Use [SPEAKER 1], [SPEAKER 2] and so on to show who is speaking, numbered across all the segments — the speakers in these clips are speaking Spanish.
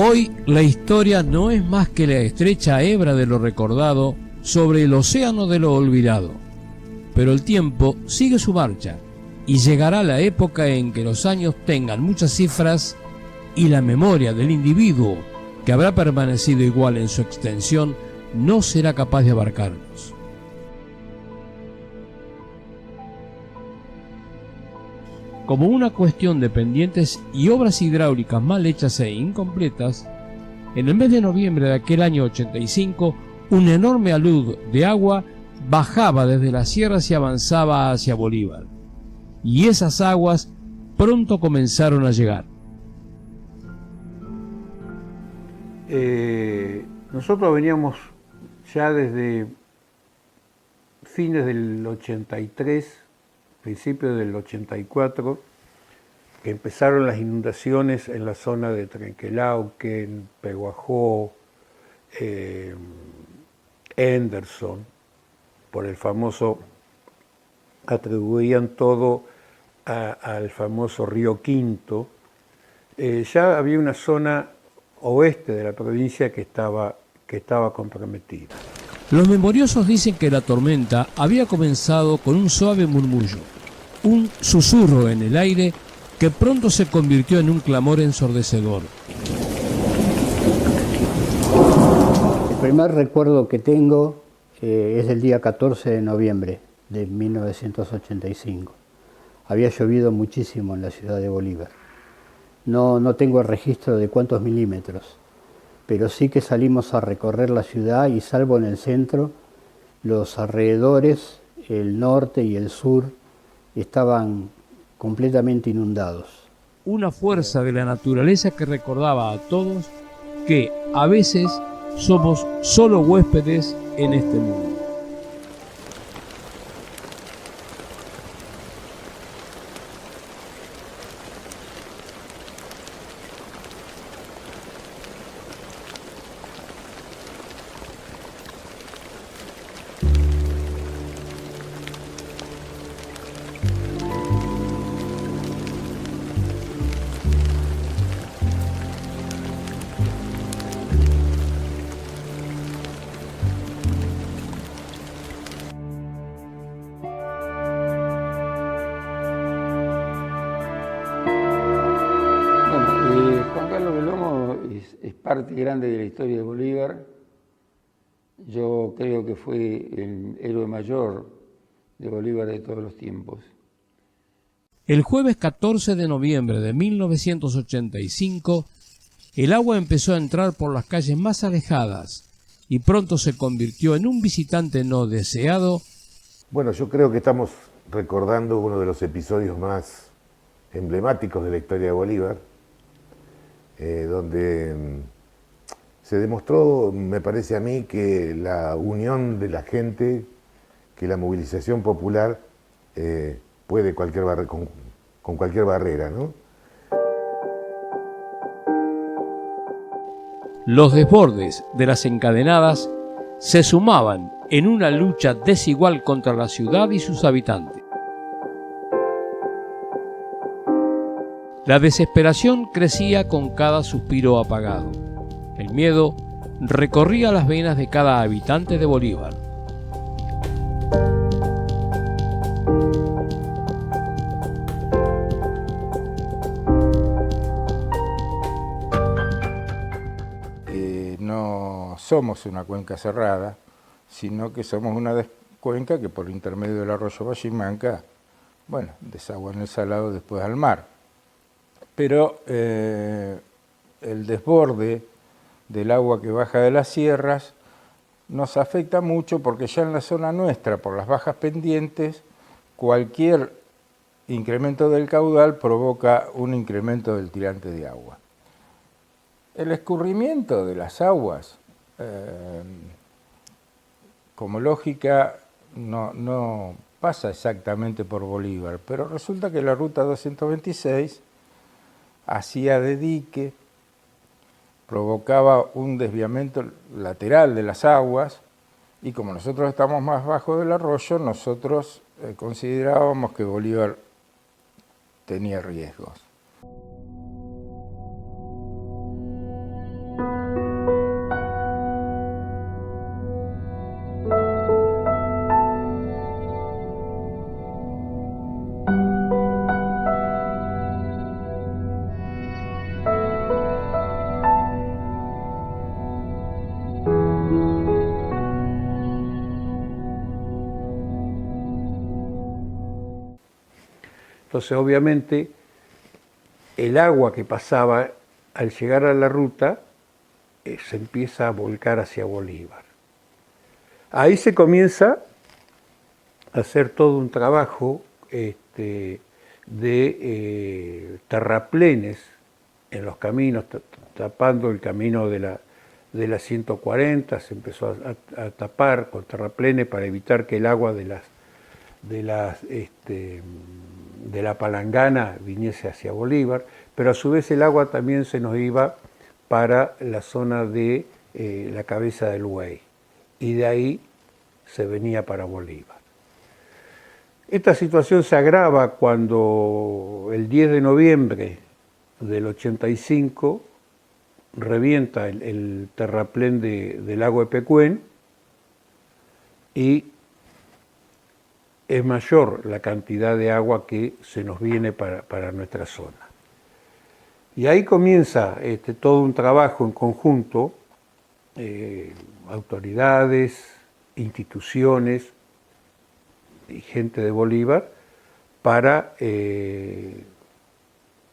[SPEAKER 1] Hoy la historia no es más que la estrecha hebra de lo recordado sobre el océano de lo olvidado. Pero el tiempo sigue su marcha y llegará la época en que los años tengan muchas cifras y la memoria del individuo, que habrá permanecido igual en su extensión, no será capaz de abarcarlos. Como una cuestión de pendientes y obras hidráulicas mal hechas e incompletas, en el mes de noviembre de aquel año 85, un enorme alud de agua bajaba desde las sierras y avanzaba hacia Bolívar. Y esas aguas pronto comenzaron a llegar.
[SPEAKER 2] Nosotros veníamos ya desde fines del 83, principios del 84, que empezaron las inundaciones en la zona de Trenquelauquen, Peguajó, Henderson, por el famoso, atribuían todo al famoso río Quinto. Ya había una zona oeste de la provincia que estaba comprometida.
[SPEAKER 1] Los memoriosos dicen que la tormenta había comenzado con un suave murmullo, un susurro en el aire que pronto se convirtió en un clamor ensordecedor.
[SPEAKER 3] El primer recuerdo que tengo es del día 14 de noviembre de 1985. Había llovido muchísimo en la ciudad de Bolívar. No tengo el registro de cuántos milímetros, pero sí que salimos a recorrer la ciudad y salvo en el centro, los alrededores, el norte y el sur, estaban completamente inundados.
[SPEAKER 1] Una fuerza de la naturaleza que recordaba a todos que a veces somos solo huéspedes en este mundo.
[SPEAKER 4] Juan Carlos Belomo es parte grande de la historia de Bolívar. Yo creo que fue el héroe mayor de Bolívar de todos los tiempos.
[SPEAKER 1] El jueves 14 de noviembre de 1985, el agua empezó a entrar por las calles más alejadas y pronto se convirtió en un visitante no deseado.
[SPEAKER 5] Bueno, yo creo que estamos recordando uno de los episodios más emblemáticos de la historia de Bolívar, donde se demostró, me parece a mí, que la unión de la gente, que la movilización popular puede con cualquier barrera, ¿no?
[SPEAKER 1] Los desbordes de las encadenadas se sumaban en una lucha desigual contra la ciudad y sus habitantes. La desesperación crecía con cada suspiro apagado. El miedo recorría las venas de cada habitante de Bolívar.
[SPEAKER 4] No somos una cuenca cerrada, sino que somos una cuenca que por intermedio del arroyo Vallimanca, bueno, desagua en el Salado después al mar. Pero el desborde del agua que baja de las sierras nos afecta mucho porque ya en la zona nuestra, por las bajas pendientes, cualquier incremento del caudal provoca un incremento del tirante de agua. El escurrimiento de las aguas, como lógica, no pasa exactamente por Bolívar, pero resulta que la ruta 226 hacía de dique, provocaba un desviamiento lateral de las aguas y como nosotros estamos más bajo del arroyo, nosotros considerábamos que Bolívar tenía riesgos.
[SPEAKER 2] Entonces, obviamente, el agua que pasaba al llegar a la ruta se empieza a volcar hacia Bolívar. Ahí se comienza a hacer todo un trabajo de terraplenes en los caminos, tapando el camino de la 140, se empezó a tapar con terraplenes para evitar que el agua de la Palangana viniese hacia Bolívar, pero a su vez el agua también se nos iba para la zona de la Cabeza del Buey, y de ahí se venía para Bolívar. Esta situación se agrava cuando el 10 de noviembre del 85 revienta el terraplén del lago de Pecuén y es mayor la cantidad de agua que se nos viene para nuestra zona. Y ahí comienza todo un trabajo en conjunto, autoridades, instituciones y gente de Bolívar, para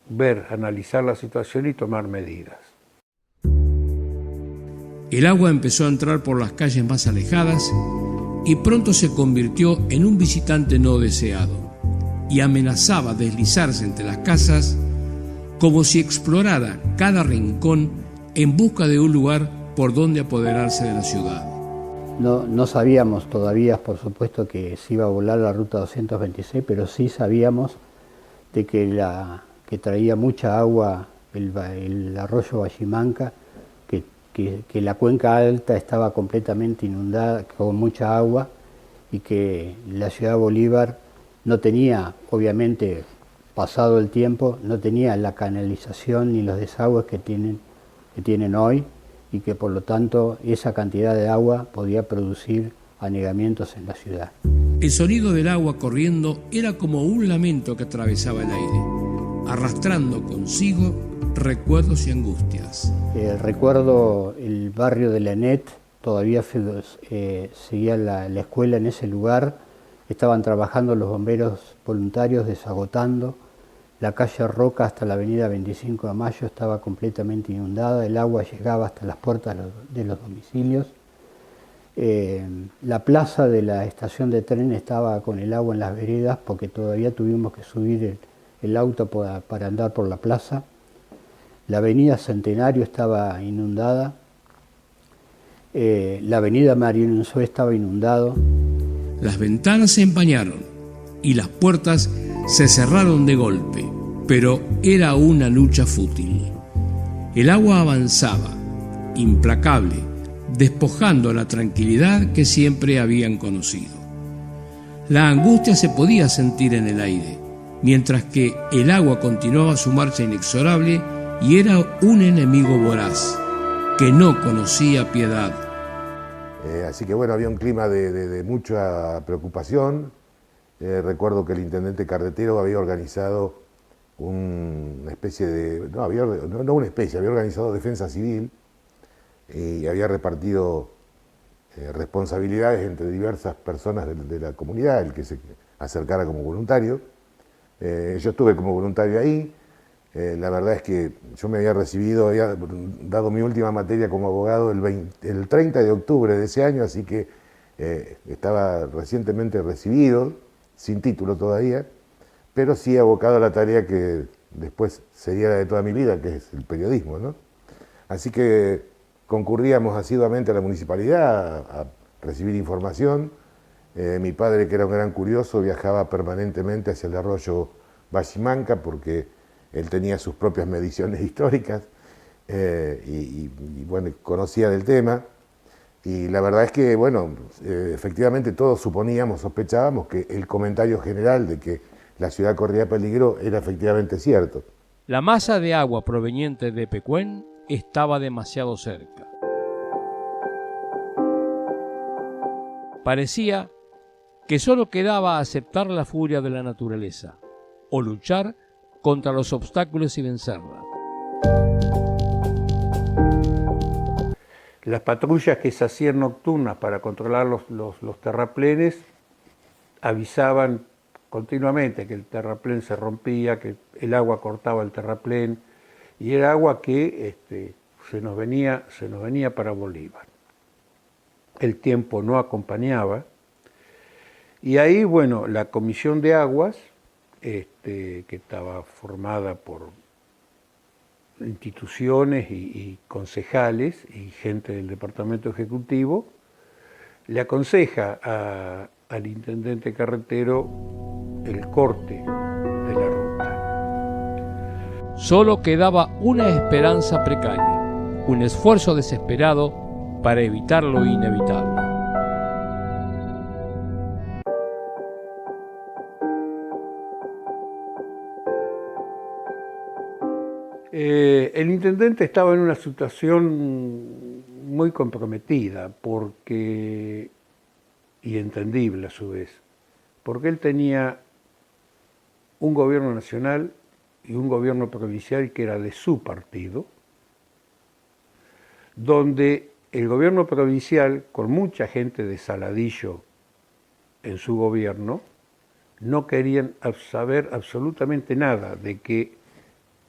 [SPEAKER 2] ver, analizar la situación y tomar medidas.
[SPEAKER 1] El agua empezó a entrar por las calles más alejadas y pronto se convirtió en un visitante no deseado y amenazaba deslizarse entre las casas como si explorara cada rincón en busca de un lugar por donde apoderarse de la ciudad.
[SPEAKER 3] No sabíamos todavía, por supuesto, que se iba a volar la ruta 226, pero sí sabíamos de que traía mucha agua el arroyo Vallimanca, que la cuenca alta estaba completamente inundada con mucha agua y que la ciudad de Bolívar no tenía, obviamente, pasado el tiempo, no tenía la canalización ni los desagües que tienen hoy, y que por lo tanto esa cantidad de agua podía producir anegamientos en la ciudad.
[SPEAKER 1] El sonido del agua corriendo era como un lamento que atravesaba el aire, arrastrando consigo recuerdos y angustias.
[SPEAKER 3] Recuerdo el barrio de Lanet, todavía seguía la escuela en ese lugar, estaban trabajando los bomberos voluntarios desagotando. La calle Roca hasta la avenida 25 de Mayo estaba completamente inundada, el agua llegaba hasta las puertas de los domicilios. La plaza de la estación de tren estaba con el agua en las veredas porque todavía tuvimos que subir el auto para andar por la plaza. La avenida Centenario estaba inundada, la avenida Mariano Unzué estaba inundado.
[SPEAKER 1] Las ventanas se empañaron y las puertas se cerraron de golpe, pero era una lucha fútil. El agua avanzaba, implacable, despojando la tranquilidad que siempre habían conocido. La angustia se podía sentir en el aire, mientras que el agua continuaba su marcha inexorable y era un enemigo voraz, que no conocía piedad.
[SPEAKER 5] Así que bueno, había un clima de mucha preocupación. Recuerdo que el intendente Carretero había organizado una especie de... había organizado defensa civil y había repartido responsabilidades entre diversas personas de la comunidad, el que se acercara como voluntario. Yo estuve como voluntario ahí. La verdad es que yo me había dado mi última materia como abogado el 30 de octubre de ese año, así que estaba recientemente recibido, sin título todavía, pero sí abocado a la tarea que después sería la de toda mi vida, que es el periodismo, ¿no? Así que concurríamos asiduamente a la municipalidad a recibir información. Mi padre, que era un gran curioso, viajaba permanentemente hacia el arroyo Vallimanca porque él tenía sus propias mediciones históricas y bueno, conocía del tema. Y la verdad es que, bueno, efectivamente todos sospechábamos que el comentario general de que la ciudad corría peligro era efectivamente cierto.
[SPEAKER 1] La masa de agua proveniente de Pecuén estaba demasiado cerca. Parecía que solo quedaba aceptar la furia de la naturaleza o luchar contra los obstáculos y vencerla.
[SPEAKER 2] Las patrullas que se hacían nocturnas para controlar los terraplenes avisaban continuamente, que el terraplén se rompía, que el agua cortaba el terraplén, y era agua que se nos venía para Bolívar. El tiempo no acompañaba, y ahí, bueno, la Comisión de Aguas, que estaba formada por instituciones y concejales y gente del departamento ejecutivo, le aconseja al intendente Carretero el corte de la ruta.
[SPEAKER 1] Solo quedaba una esperanza precaria, un esfuerzo desesperado para evitar lo inevitable.
[SPEAKER 2] El intendente estaba en una situación muy comprometida, y entendible a su vez, porque él tenía un gobierno nacional y un gobierno provincial que era de su partido, donde el gobierno provincial, con mucha gente de Saladillo en su gobierno, no querían saber absolutamente nada de que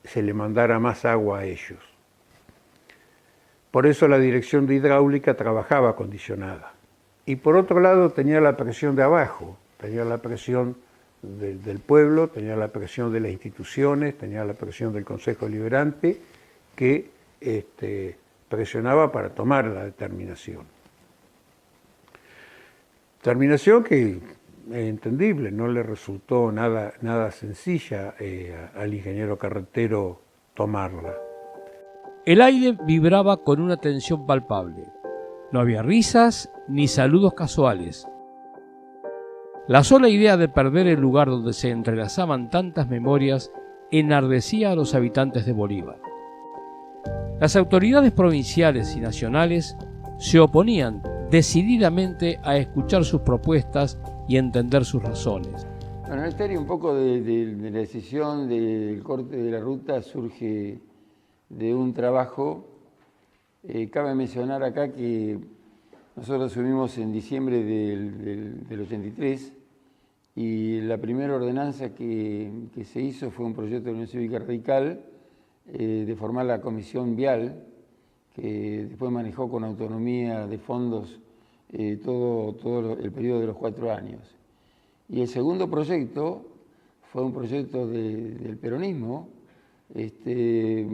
[SPEAKER 2] se le mandara más agua a ellos. Por eso la dirección de hidráulica trabajaba condicionada. Y por otro lado tenía la presión de abajo, tenía la presión del pueblo, tenía la presión de las instituciones, tenía la presión del Consejo Deliberante, que presionaba para tomar la determinación. Determinación que es entendible, no le resultó nada sencilla al ingeniero Carretero tomarla.
[SPEAKER 1] El aire vibraba con una tensión palpable. No había risas ni saludos casuales. La sola idea de perder el lugar donde se entrelazaban tantas memorias enardecía a los habitantes de Bolívar. Las autoridades provinciales y nacionales se oponían decididamente a escuchar sus propuestas y entender sus razones.
[SPEAKER 6] Bueno, la historia un poco de la decisión del corte de la ruta surge de un trabajo. Cabe mencionar acá que nosotros asumimos en diciembre del 83 y la primera ordenanza que se hizo fue un proyecto de Unión Cívica Radical de formar la Comisión Vial, que después manejó con autonomía de fondos todo el periodo de los 4 años. Y el segundo proyecto fue un proyecto del peronismo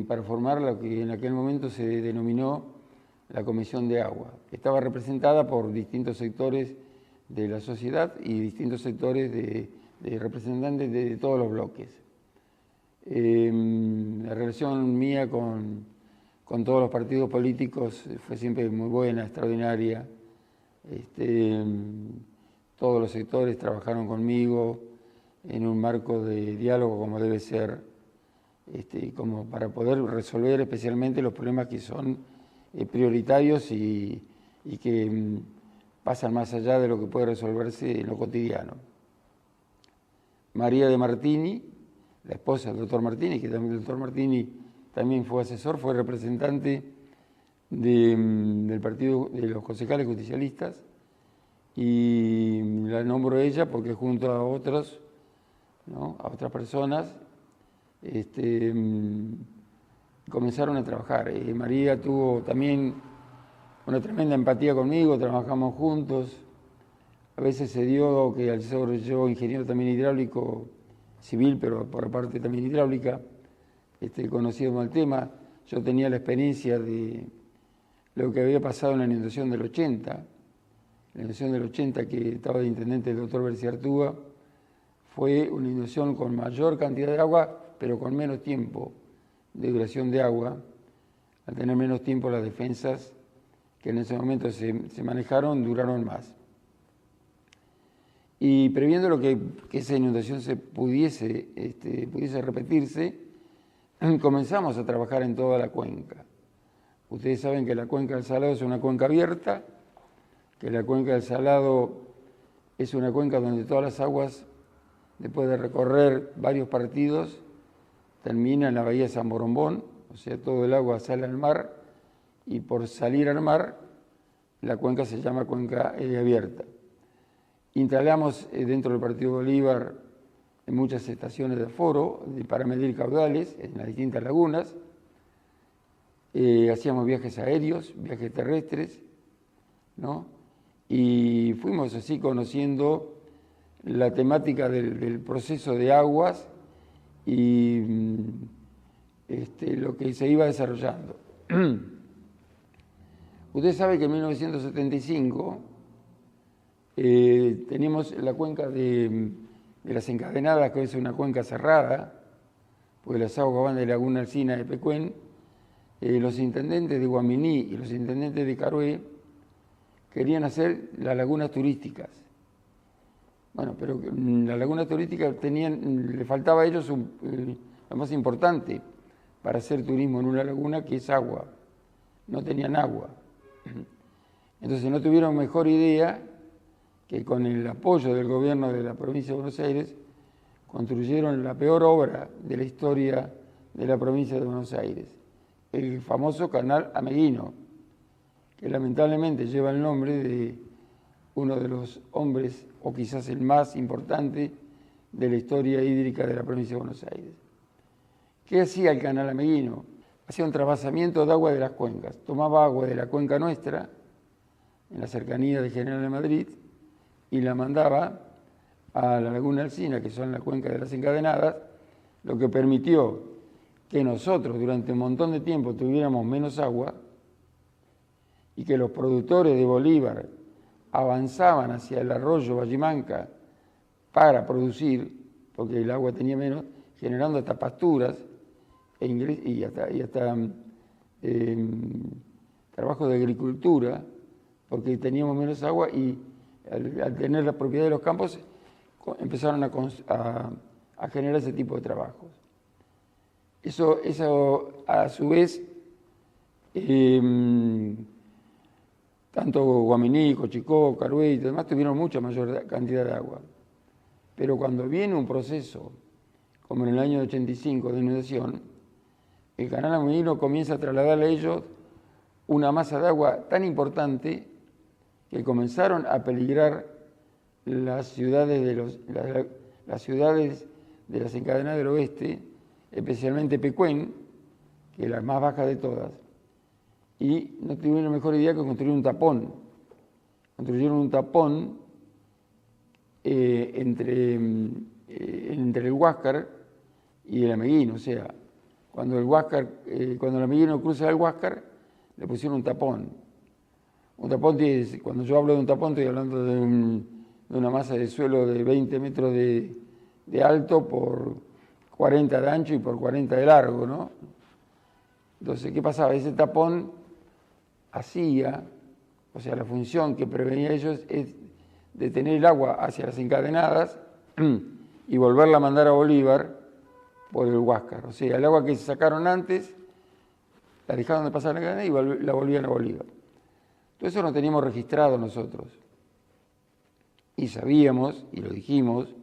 [SPEAKER 6] para formar lo que en aquel momento se denominó la Comisión de Agua, que estaba representada por distintos sectores de la sociedad y distintos sectores de representantes de todos los bloques. La relación mía con todos los partidos políticos fue siempre muy buena, extraordinaria. Todos los sectores trabajaron conmigo en un marco de diálogo como debe ser, como para poder resolver especialmente los problemas que son prioritarios y que pasan más allá de lo que puede resolverse en lo cotidiano. María de Martini, la esposa del doctor Martini, que también el doctor Martini también fue asesor, fue representante del partido de los concejales justicialistas, y la nombro ella porque junto a otros, ¿no?, a otras personas, comenzaron a trabajar. María tuvo también una tremenda empatía conmigo, trabajamos juntos. A veces se dio que al ser yo ingeniero también hidráulico, civil, pero por parte también hidráulica, conocido el tema, yo tenía la experiencia de lo que había pasado en la inundación del 80. La inundación del 80, que estaba de intendente el doctor Berciartúa, fue una inundación con mayor cantidad de agua, pero con menos tiempo de duración de agua. Al tener menos tiempo, las defensas que en ese momento se manejaron duraron más. Y previendo lo que esa inundación pudiese repetirse, comenzamos a trabajar en toda la cuenca. Ustedes saben que la cuenca del Salado es una cuenca abierta, que la cuenca del Salado es una cuenca donde todas las aguas, después de recorrer varios partidos, termina en la bahía de San Borombón, o sea, todo el agua sale al mar, y por salir al mar, la cuenca se llama cuenca abierta. Instalamos dentro del Partido Bolívar en muchas estaciones de aforo para medir caudales en las distintas lagunas. Hacíamos viajes aéreos, viajes terrestres, ¿no? Y fuimos así conociendo la temática del proceso de aguas y lo que se iba desarrollando. Usted sabe que en 1975 teníamos la cuenca de las Encadenadas, que es una cuenca cerrada, porque las aguas van de Laguna Alsina de Pecuén. Los intendentes de Guaminí y los intendentes de Carué querían hacer las lagunas turísticas. Bueno, pero las lagunas turísticas le faltaba a ellos lo más importante para hacer turismo en una laguna, que es agua. No tenían agua. Entonces no tuvieron mejor idea que con el apoyo del gobierno de la provincia de Buenos Aires construyeron la peor obra de la historia de la provincia de Buenos Aires, el famoso canal Ameguino, que lamentablemente lleva el nombre de uno de los hombres, o quizás el más importante, de la historia hídrica de la provincia de Buenos Aires. ¿Qué hacía el canal Ameguino? Hacía un trasvasamiento de agua de las cuencas. Tomaba agua de la cuenca nuestra, en la cercanía de General de Madrid, y la mandaba a la Laguna Alsina, que son la cuenca de las Encadenadas, lo que permitió que nosotros durante un montón de tiempo tuviéramos menos agua y que los productores de Bolívar avanzaban hacia el arroyo Vallimanca para producir, porque el agua tenía menos, generando hasta pasturas y hasta trabajo de agricultura, porque teníamos menos agua y al tener la propiedad de los campos empezaron a generar ese tipo de trabajos. Eso a su vez, tanto Guaminí, Cochicó, Carué y demás tuvieron mucha mayor cantidad de agua. Pero cuando viene un proceso, como en el año 85 de inundación, el canal Ameguino comienza a trasladarle a ellos una masa de agua tan importante que comenzaron a peligrar las ciudades de las Encadenadas del Oeste, especialmente Pecuén, que es la más baja de todas, y no tuvieron mejor idea que construir un tapón. Construyeron un tapón entre el Huáscar y el Ameguino, o sea, cuando el Ameguino cruza el Huáscar, le pusieron un tapón. Un tapón, cuando yo hablo de un tapón, estoy hablando de una masa de suelo de 20 metros de alto por 40 de ancho y por 40 de largo, ¿no? Entonces, ¿qué pasaba? Ese tapón hacía, o sea, la función que prevenía ellos es detener el agua hacia las Encadenadas y volverla a mandar a Bolívar por el Huáscar. O sea, el agua que se sacaron antes, la dejaron de pasar a la Encadenada y la volvían a Bolívar. Todo eso lo teníamos registrado nosotros. Y sabíamos, y lo dijimos,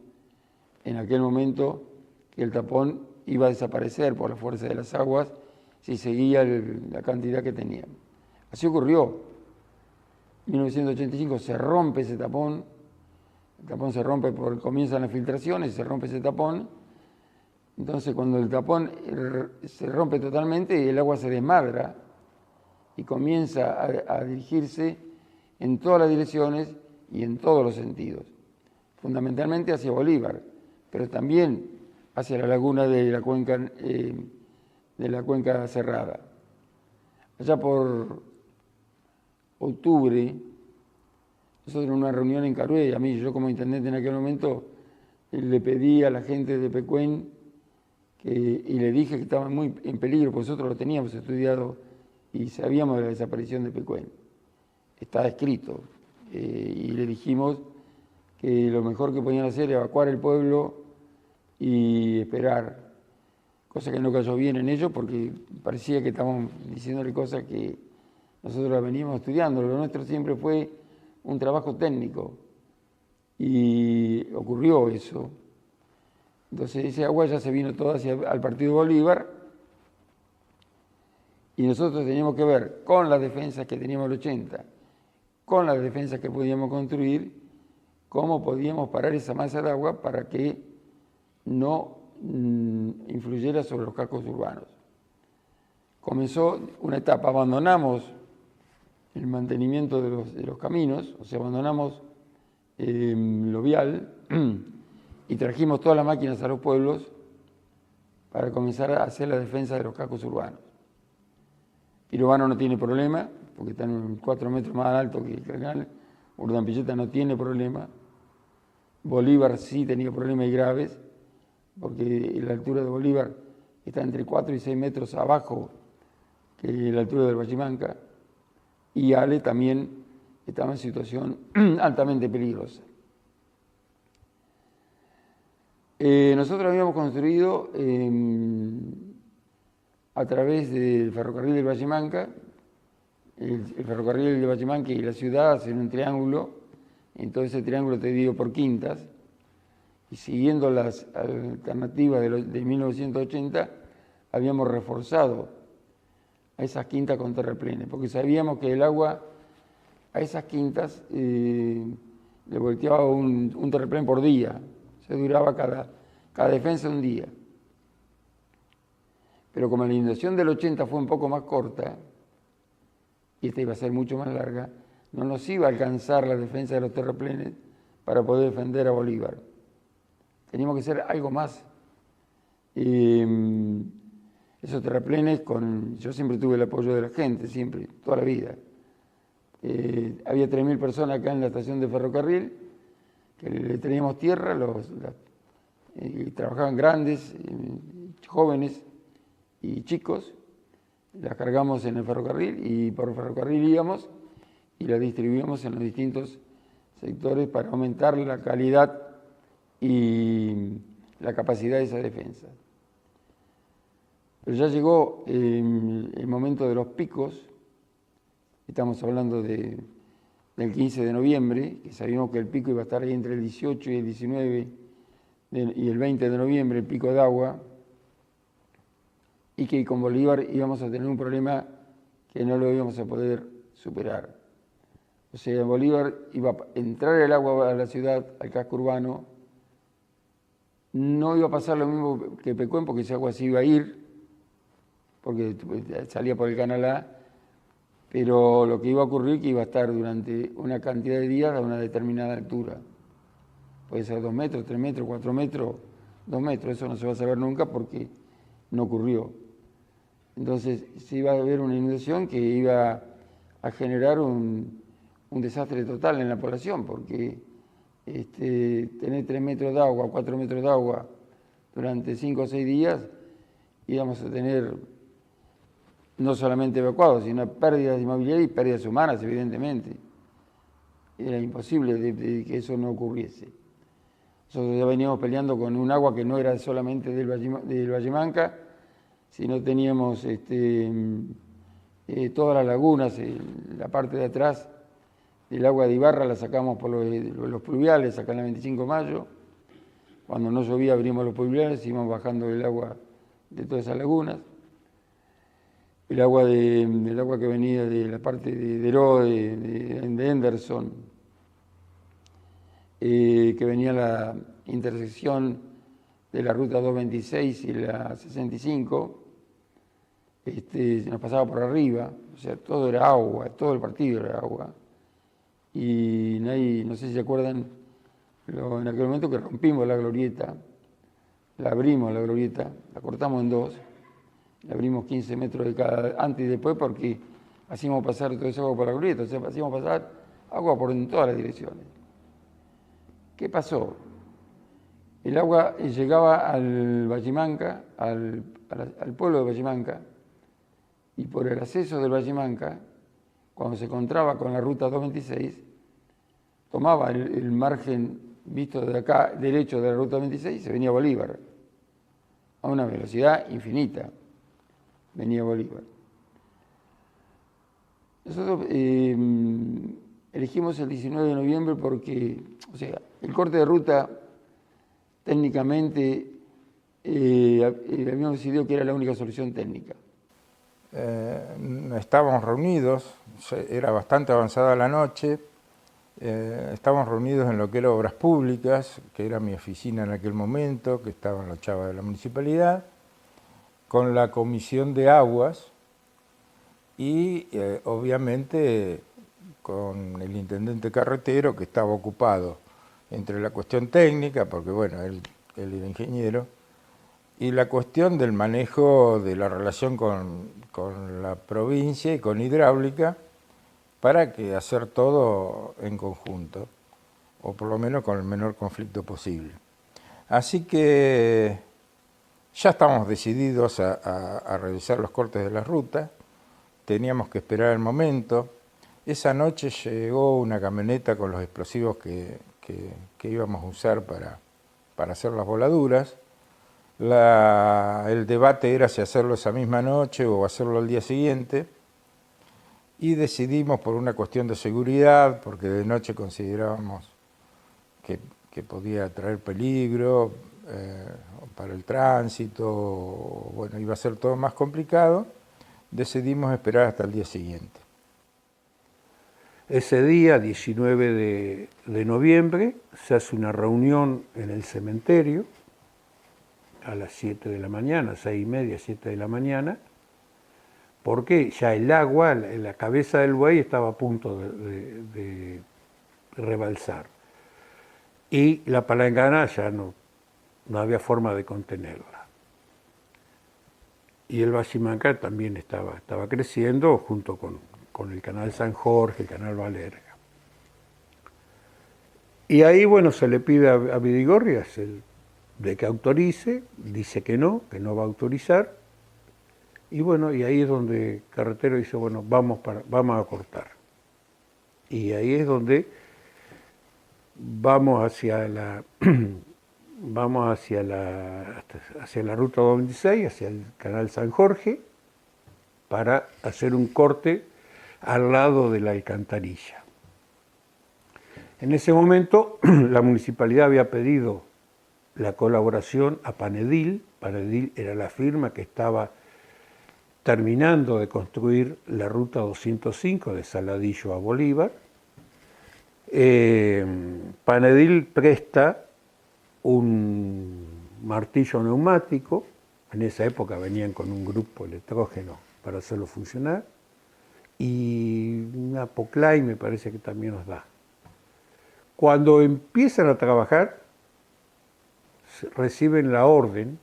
[SPEAKER 6] en aquel momento, que el tapón iba a desaparecer por la fuerza de las aguas si seguía la cantidad que teníamos. Así ocurrió. En 1985 se rompe ese tapón, el tapón se rompe comienzan las filtraciones, se rompe ese tapón. Entonces, cuando el tapón se rompe totalmente, el agua se desmadra y comienza a dirigirse en todas las direcciones y en todos los sentidos, fundamentalmente hacia Bolívar, pero también hacia la laguna de la cuenca cerrada. Allá por octubre, nosotros en una reunión en Carué, yo como intendente en aquel momento, le pedí a la gente de Pecuén y le dije que estaban muy en peligro, porque nosotros lo teníamos estudiado y sabíamos de la desaparición de Pecuén. Estaba escrito. Y le dijimos que lo mejor que podían hacer era evacuar el pueblo y esperar, cosa que no cayó bien en ellos porque parecía que estábamos diciéndole cosas que nosotros veníamos estudiando. Lo nuestro siempre fue un trabajo técnico y ocurrió eso. Entonces ese agua ya se vino toda al partido Bolívar y nosotros teníamos que ver con las defensas que teníamos el 80, con las defensas que podíamos construir, cómo podíamos parar esa masa de agua para que no influyera sobre los cascos urbanos. Comenzó una etapa, abandonamos el mantenimiento de los caminos, o sea, abandonamos lo vial y trajimos todas las máquinas a los pueblos para comenzar a hacer la defensa de los cascos urbanos. Pirovano no tiene problema, porque está en 4 metros más alto que el canal. Urdampilleta no tiene problema. Bolívar sí tenía problemas graves, porque la altura de Bolívar está entre 4 y 6 metros abajo que la altura del Bachimanca. Y Ale también estaba en situación altamente peligrosa. Nosotros habíamos construido a través del ferrocarril del Bachimanca, el ferrocarril del Bachimanca y la ciudad hacen un triángulo, entonces ese triángulo está dividido por quintas, y siguiendo las alternativas de 1980, habíamos reforzado a esas quintas con terraplenes, porque sabíamos que el agua a esas quintas le volteaba un terraplén por día, se duraba cada defensa un día. Pero como la inundación del 80 fue un poco más corta, y esta iba a ser mucho más larga, no nos iba a alcanzar la defensa de los terraplenes para poder defender a Bolívar. Teníamos que hacer algo más. Esos terraplenes, yo siempre tuve el apoyo de la gente, siempre, toda la vida. Había 3.000 personas acá en la estación de ferrocarril, que le teníamos tierra, y trabajaban grandes, jóvenes y chicos, las cargamos en el ferrocarril y por ferrocarril íbamos y las distribuíamos en los distintos sectores para aumentar la calidad y la capacidad de esa defensa. Pero ya llegó el momento de los picos, estamos hablando del 15 de noviembre, que sabíamos que el pico iba a estar ahí entre el 18 y el 19 y el 20 de noviembre, el pico de agua, y que con Bolívar íbamos a tener un problema que no lo íbamos a poder superar. O sea, en Bolívar iba a entrar el agua a la ciudad, al casco urbano, no iba a pasar lo mismo que Pecuén, porque ese agua se iba a ir, porque salía por el canal A, pero lo que iba a ocurrir es que iba a estar durante una cantidad de días a una determinada altura. Puede ser 2 metros, 3 metros, 4 metros, 2 metros, eso no se va a saber nunca porque no ocurrió. Entonces se iba a haber una inundación que iba a generar un desastre total en la población, porque tener 3 metros de agua, 4 metros de agua durante 5 o 6 días, íbamos a tener no solamente evacuados, sino pérdidas de movilidad y pérdidas humanas, evidentemente. Era imposible de que eso no ocurriese. Nosotros ya veníamos peleando con un agua que no era solamente del Bachimanca, sino teníamos todas las lagunas, la parte de atrás del agua de Ibarra la sacamos por los pluviales, acá en la 25 de mayo. Cuando no llovía abrimos los pluviales, íbamos bajando el agua de todas esas lagunas. El agua que venía de la parte de Deró, de Henderson, que venía a la intersección de la ruta 226 y la 65, nos pasaba por arriba, o sea, todo era agua, todo el partido era agua. Y no sé si se acuerdan, en aquel momento que rompimos la glorieta, la abrimos la glorieta, la cortamos en 2, la abrimos 15 metros de cada, antes y después, porque hacíamos pasar todo ese agua por la glorieta, o sea, hacíamos pasar agua en todas las direcciones. ¿Qué pasó? El agua llegaba al Bachimanca, al pueblo de Bachimanca, y por el acceso del Bachimanca, cuando se encontraba con la ruta 226, tomaba el margen visto de acá derecho de la ruta 26 y se venía a Bolívar, a una velocidad infinita, venía a Bolívar. Nosotros elegimos el 19 de noviembre porque, o sea, el corte de ruta técnicamente habíamos decidido que era la única solución técnica.
[SPEAKER 4] Estábamos reunidos, era bastante avanzada la noche, Estábamos reunidos en lo que era Obras Públicas, que era mi oficina en aquel momento, que estaba en la Chava de la Municipalidad, con la Comisión de Aguas y obviamente con el intendente carretero, que estaba ocupado entre la cuestión técnica, porque bueno, él era ingeniero, y la cuestión del manejo de la relación con la provincia y con hidráulica, para que hacer todo en conjunto, o por lo menos con el menor conflicto posible. Así que ya estábamos decididos a realizar los cortes de la ruta, teníamos que esperar el momento. Esa noche llegó una camioneta con los explosivos que íbamos a usar para hacer las voladuras. El debate era si hacerlo esa misma noche o hacerlo al día siguiente, y decidimos por una cuestión de seguridad, porque de noche considerábamos que podía traer peligro para el tránsito, bueno, iba a ser todo más complicado, decidimos esperar hasta el día siguiente.
[SPEAKER 2] Ese día, 19 de noviembre, se hace una reunión en el cementerio a las 7 de la mañana, 6:30, 7 de la mañana, porque ya el agua en la cabeza del buey estaba a punto de rebalsar. Y la palangana ya no había forma de contenerla. Y el Bachimancá también estaba creciendo junto con el canal San Jorge, el canal Valerga. Y ahí, bueno, se le pide a Vidigorria de que autorice, dice que no va a autorizar. Y bueno, y ahí es donde Carretero dice, bueno, vamos a cortar. Y ahí es donde vamos hacia la ruta 226, hacia el canal San Jorge, para hacer un corte al lado de la alcantarilla. En ese momento la municipalidad había pedido la colaboración a Panedil. Panedil era la firma que estaba terminando de construir la ruta 205 de Saladillo a Bolívar. Panedil presta un martillo neumático, en esa época venían con un grupo electrógeno para hacerlo funcionar, y una Poclay me parece que también nos da. Cuando empiezan a trabajar, reciben la orden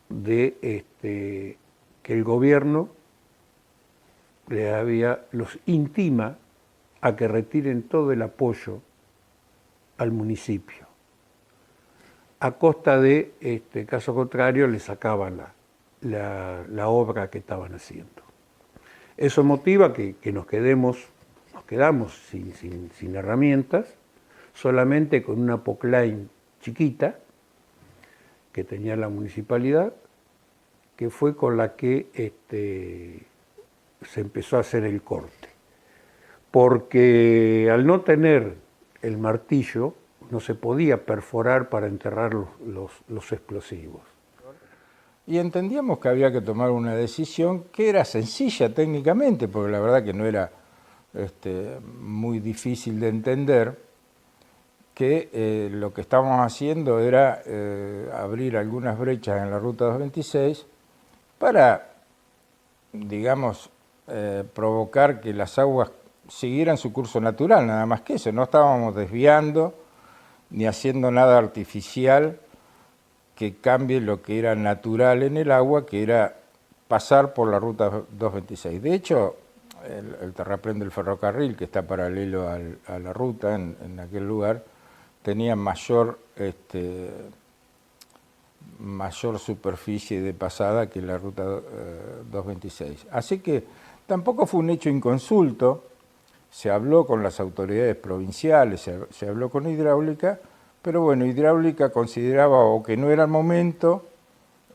[SPEAKER 2] de que el gobierno los intima a que retiren todo el apoyo al municipio. A costa de, caso contrario, le sacaban la obra que estaban haciendo. Eso motiva que nos quedamos sin herramientas, solamente con una Pocline chiquita que tenía la municipalidad, que fue con la que se empezó a hacer el corte. Porque al no tener el martillo, no se podía perforar para enterrar los explosivos.
[SPEAKER 4] Y entendíamos que había que tomar una decisión que era sencilla técnicamente, porque la verdad que no era muy difícil de entender, que lo que estábamos haciendo era abrir algunas brechas en la ruta 226 para, digamos, provocar que las aguas siguieran su curso natural, nada más que eso. No estábamos desviando ni haciendo nada artificial que cambie lo que era natural en el agua, que era pasar por la ruta 226. De hecho, el terraplén del ferrocarril, que está paralelo a la ruta en aquel lugar, tenía mayor superficie de pasada que la ruta 226. Así que tampoco fue un hecho inconsulto, se habló con las autoridades provinciales, se habló con Hidráulica, pero bueno, Hidráulica consideraba o que no era el momento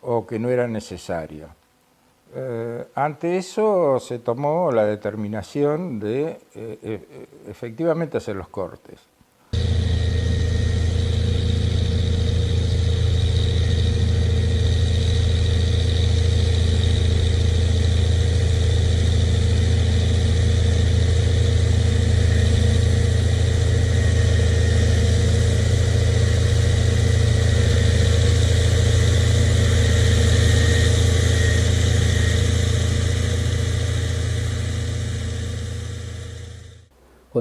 [SPEAKER 4] o que no era necesario. Ante eso se tomó la determinación de efectivamente hacer los cortes.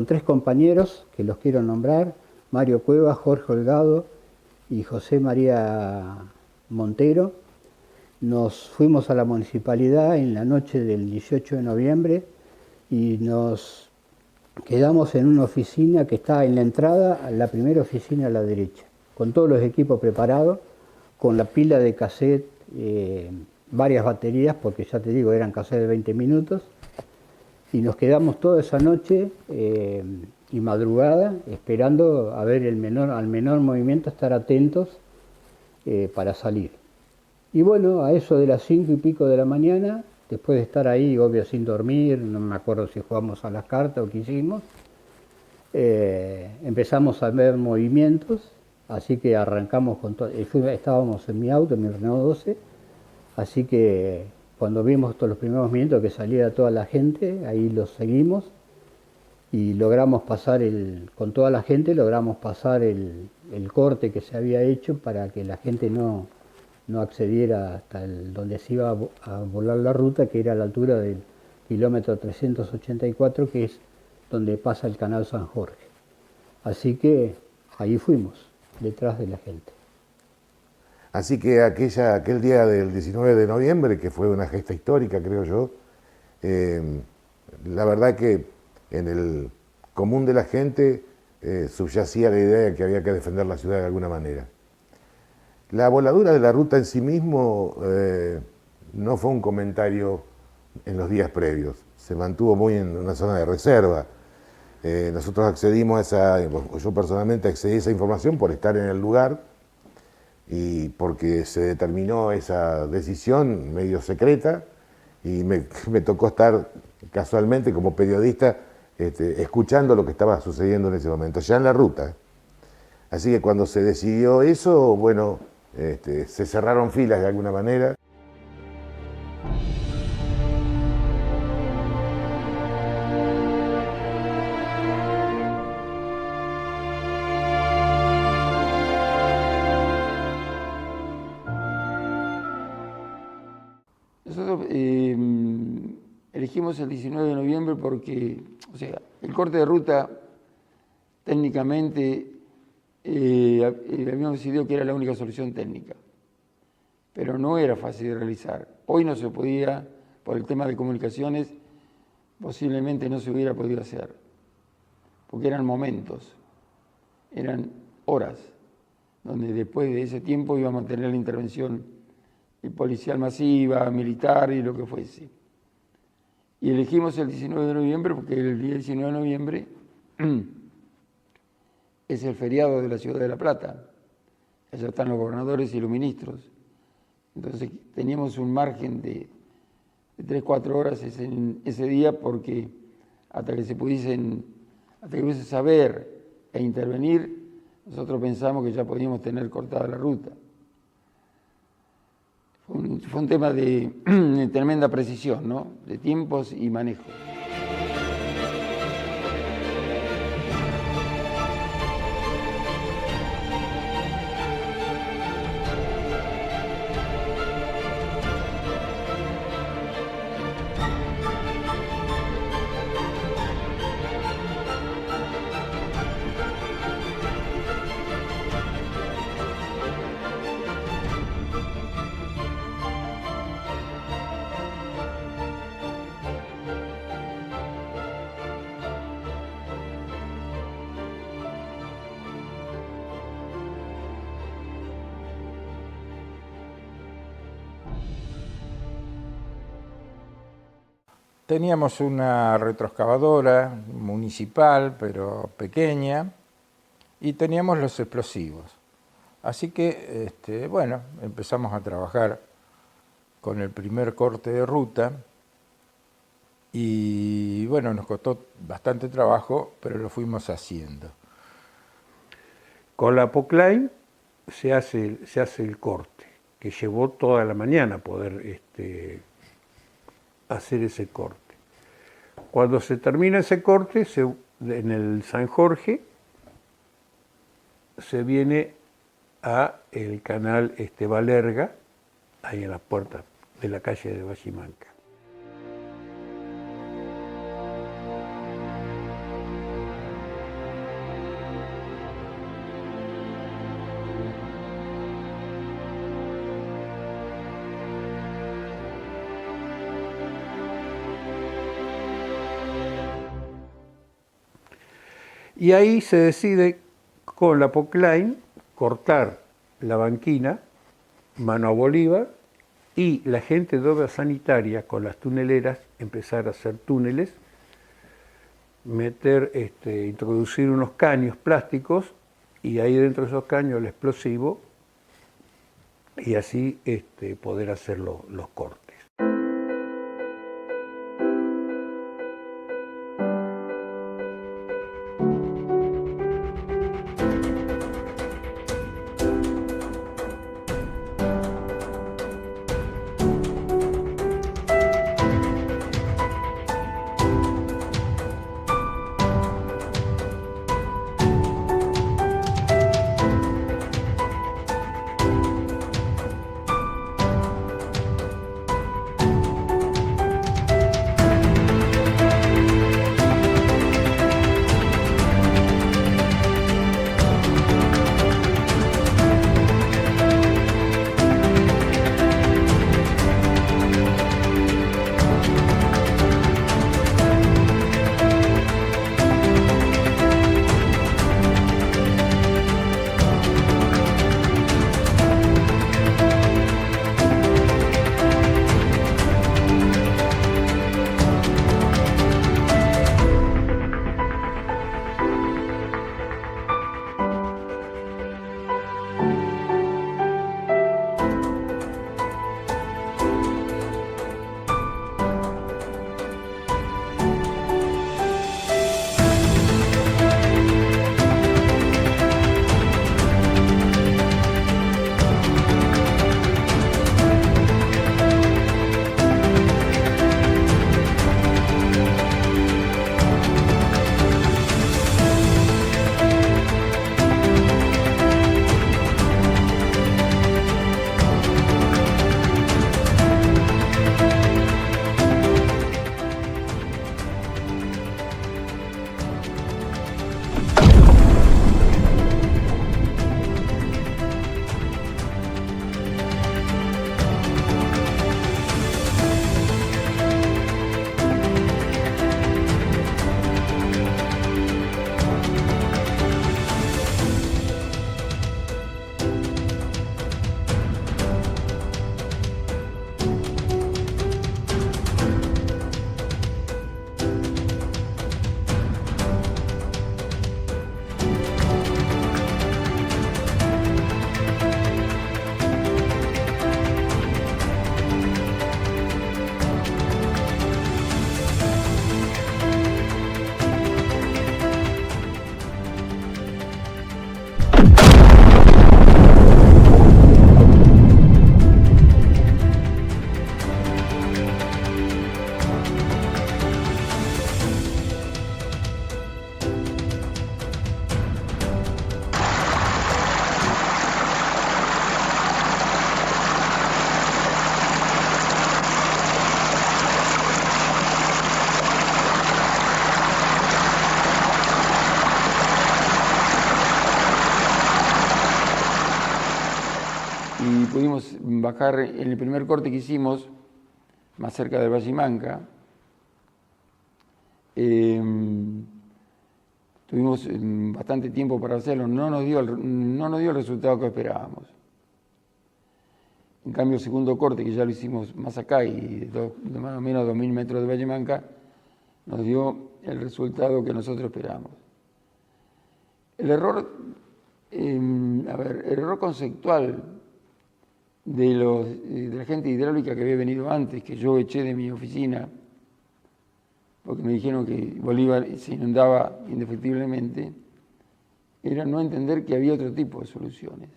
[SPEAKER 3] con 3 compañeros que los quiero nombrar: Mario Cuevas, Jorge Holgado y José María Montero. Nos fuimos a la municipalidad en la noche del 18 de noviembre y nos quedamos en una oficina que está en la entrada, la primera oficina a la derecha, con todos los equipos preparados, con la pila de cassette, varias baterías, porque ya te digo, eran cassettes de 20 minutos, y nos quedamos toda esa noche y madrugada esperando a ver al menor movimiento, estar atentos para salir. Y bueno, a eso de las 5 y pico de la mañana, después de estar ahí, obvio, sin dormir, no me acuerdo si jugamos a las cartas o qué hicimos, empezamos a ver movimientos, así que arrancamos con todo. Estábamos en mi auto, en mi Renault 12, así que cuando vimos todos los primeros movimientos que salía toda la gente, ahí los seguimos y logramos pasar con toda la gente, logramos pasar el corte que se había hecho para que la gente no accediera hasta donde se iba a volar la ruta, que era a la altura del kilómetro 384, que es donde pasa el canal San Jorge. Así que ahí fuimos, detrás de la gente.
[SPEAKER 5] Así que aquel día del 19 de noviembre, que fue una gesta histórica, creo yo, la verdad que en el común de la gente subyacía la idea de que había que defender la ciudad de alguna manera. La voladura de la ruta en sí mismo no fue un comentario en los días previos, se mantuvo muy en una zona de reserva. Nosotros accedimos yo personalmente accedí a esa información por estar en el lugar y porque se determinó esa decisión medio secreta y me tocó estar casualmente como periodista escuchando lo que estaba sucediendo en ese momento, ya en la ruta. Así que cuando se decidió eso, bueno, se cerraron filas de alguna manera.
[SPEAKER 6] Nosotros elegimos el 19 de noviembre porque, o sea, el corte de ruta técnicamente habíamos decidido que era la única solución técnica, pero no era fácil de realizar. Hoy no se podía, por el tema de comunicaciones, posiblemente no se hubiera podido hacer, porque eran momentos, eran horas, donde después de ese tiempo íbamos a tener la intervención policial masiva, militar y lo que fuese. Y elegimos el 19 de noviembre porque el día 19 de noviembre es el feriado de la ciudad de La Plata. Allá están los gobernadores y los ministros. Entonces teníamos un margen de 3-4 horas ese día porque hasta que pudiese saber e intervenir, nosotros pensamos que ya podíamos tener cortada la ruta. Fue un tema de tremenda precisión, ¿no? De tiempos y manejo.
[SPEAKER 4] Teníamos una retroexcavadora municipal, pero pequeña, y teníamos los explosivos. Así que, bueno, empezamos a trabajar con el primer corte de ruta y, bueno, nos costó bastante trabajo, pero lo fuimos haciendo.
[SPEAKER 2] Con la POCLAIN se hace el corte, que llevó toda la mañana poder hacer ese corte. Cuando se termina ese corte, en el San Jorge, se viene a el canal Balerga, ahí en la puerta de la calle de Bachimanca. Y ahí se decide con la POCLAIN cortar la banquina, mano a Bolívar, y la gente de obra sanitaria con las tuneleras empezar a hacer túneles, introducir unos caños plásticos y ahí dentro de esos caños el explosivo y así poder hacer los cortes.
[SPEAKER 6] Y pudimos bajar en el primer corte que hicimos, más cerca de Vallimanca. Tuvimos bastante tiempo para hacerlo, no nos dio el resultado que esperábamos. En cambio, el segundo corte, que ya lo hicimos más acá y de más o menos 2.000 metros de Vallimanca, nos dio el resultado que nosotros esperábamos. El error, el error conceptual de la gente hidráulica que había venido antes, que yo eché de mi oficina, porque me dijeron que Bolívar se inundaba indefectiblemente, era no entender que había otro tipo de soluciones.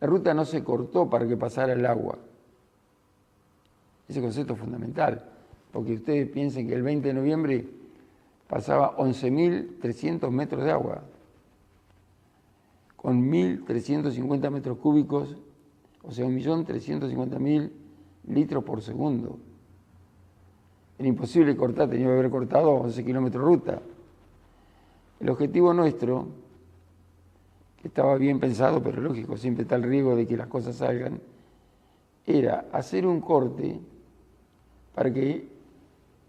[SPEAKER 6] La ruta no se cortó para que pasara el agua. Ese concepto es fundamental, porque ustedes piensen que el 20 de noviembre pasaba 11.300 metros de agua, con 1.350 metros cúbicos, o sea, 1.350.000 litros por segundo. Era imposible cortar, tenía que haber cortado 11 kilómetros de ruta. El objetivo nuestro, que estaba bien pensado, pero lógico, siempre está el riesgo de que las cosas salgan, era hacer un corte para que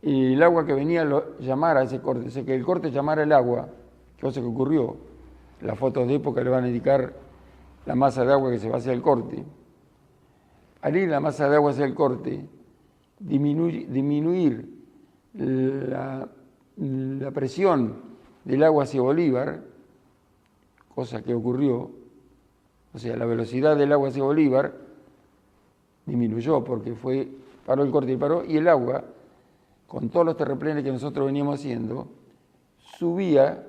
[SPEAKER 6] y el agua que venía llamara a ese corte, o sea, que el corte llamara el agua, cosa que ocurrió. Las fotos de época le van a indicar la masa de agua que se va hacia el corte. Al ir la masa de agua hacia el corte, disminuir la presión del agua hacia Bolívar, cosa que ocurrió, o sea, la velocidad del agua hacia Bolívar disminuyó porque paró el corte y el agua, con todos los terraplenes que nosotros veníamos haciendo, subía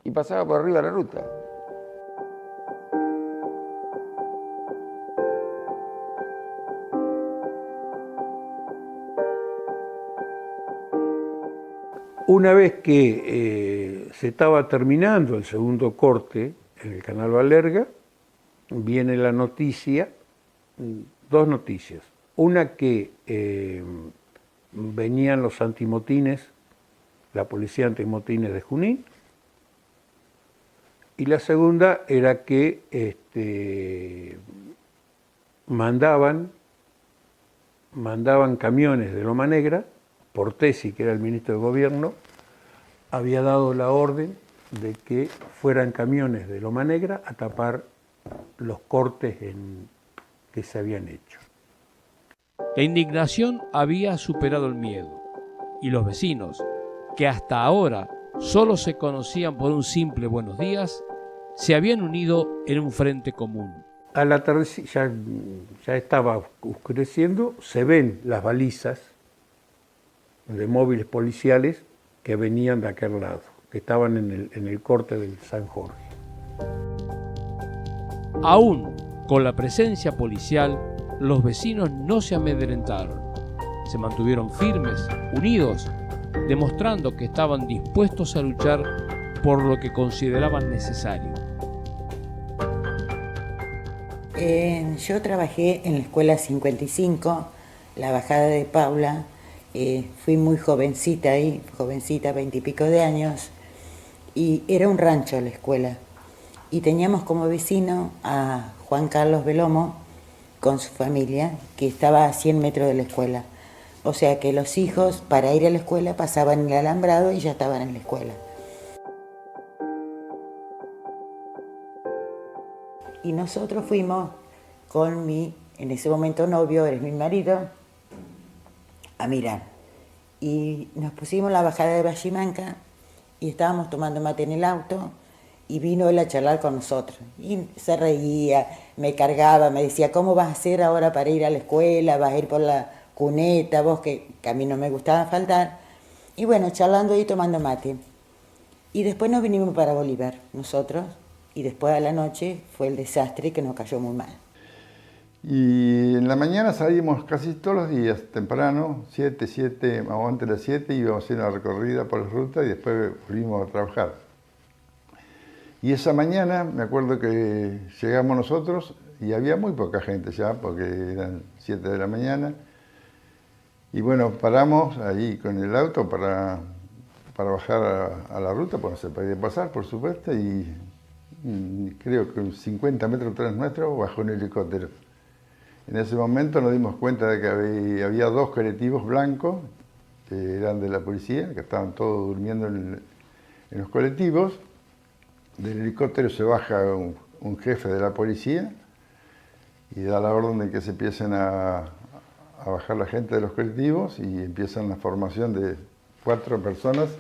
[SPEAKER 6] y pasaba por arriba de la ruta.
[SPEAKER 2] Una vez que se estaba terminando el segundo corte en el canal Balerga, viene la noticia, dos noticias. Una que venían los antimotines, la policía antimotines de Junín, y la segunda era que mandaban camiones de Loma Negra. Portesi, que era el ministro de Gobierno, había dado la orden de que fueran camiones de Loma Negra a tapar los cortes que se habían hecho.
[SPEAKER 1] La indignación había superado el miedo, y los vecinos, que hasta ahora solo se conocían por un simple buenos días, se habían unido en un frente común.
[SPEAKER 2] A la tarde ya estaba oscureciendo, se ven las balizas de móviles policiales que venían de aquel lado, que estaban en el corte del San Jorge.
[SPEAKER 1] Aún con la presencia policial, los vecinos no se amedrentaron. Se mantuvieron firmes, unidos, demostrando que estaban dispuestos a luchar por lo que consideraban necesario.
[SPEAKER 7] Yo trabajé en la escuela 55, la bajada de Paula. Fui muy jovencita ahí, 20 y pico de años, y era un rancho la escuela. Y teníamos como vecino a Juan Carlos Belomo con su familia, que estaba a 100 metros de la escuela. O sea que los hijos, para ir a la escuela, pasaban el alambrado y ya estaban en la escuela. Y nosotros fuimos con mi, en ese momento novio, eres mi marido, a mirar. Y nos pusimos en la bajada de Bachimanca y estábamos tomando mate en el auto y vino él a charlar con nosotros. Y se reía, me cargaba, me decía, ¿cómo vas a hacer ahora para ir a la escuela? ¿Vas a ir por la cuneta? Vos, que a mí no me gustaba faltar. Y bueno, charlando ahí, tomando mate. Y después nos vinimos para Bolívar, nosotros, y después a la noche fue el desastre que nos cayó muy mal.
[SPEAKER 8] Y en la mañana salimos casi todos los días, temprano, 7, o antes de las 7, íbamos a hacer una recorrida por la ruta y después volvimos a trabajar. Y esa mañana me acuerdo que llegamos nosotros y había muy poca gente ya, porque eran 7 de la mañana. Y bueno, paramos ahí con el auto para bajar a la ruta, pues no se podía pasar, por supuesto, y creo que 50 metros tras nuestro bajó un helicóptero. En ese momento nos dimos cuenta de que había 2 colectivos blancos, que eran de la policía, que estaban todos durmiendo en los colectivos. Del helicóptero se baja un jefe de la policía y da la orden de que se empiecen a bajar la gente de los colectivos y empiezan la formación de 4 personas,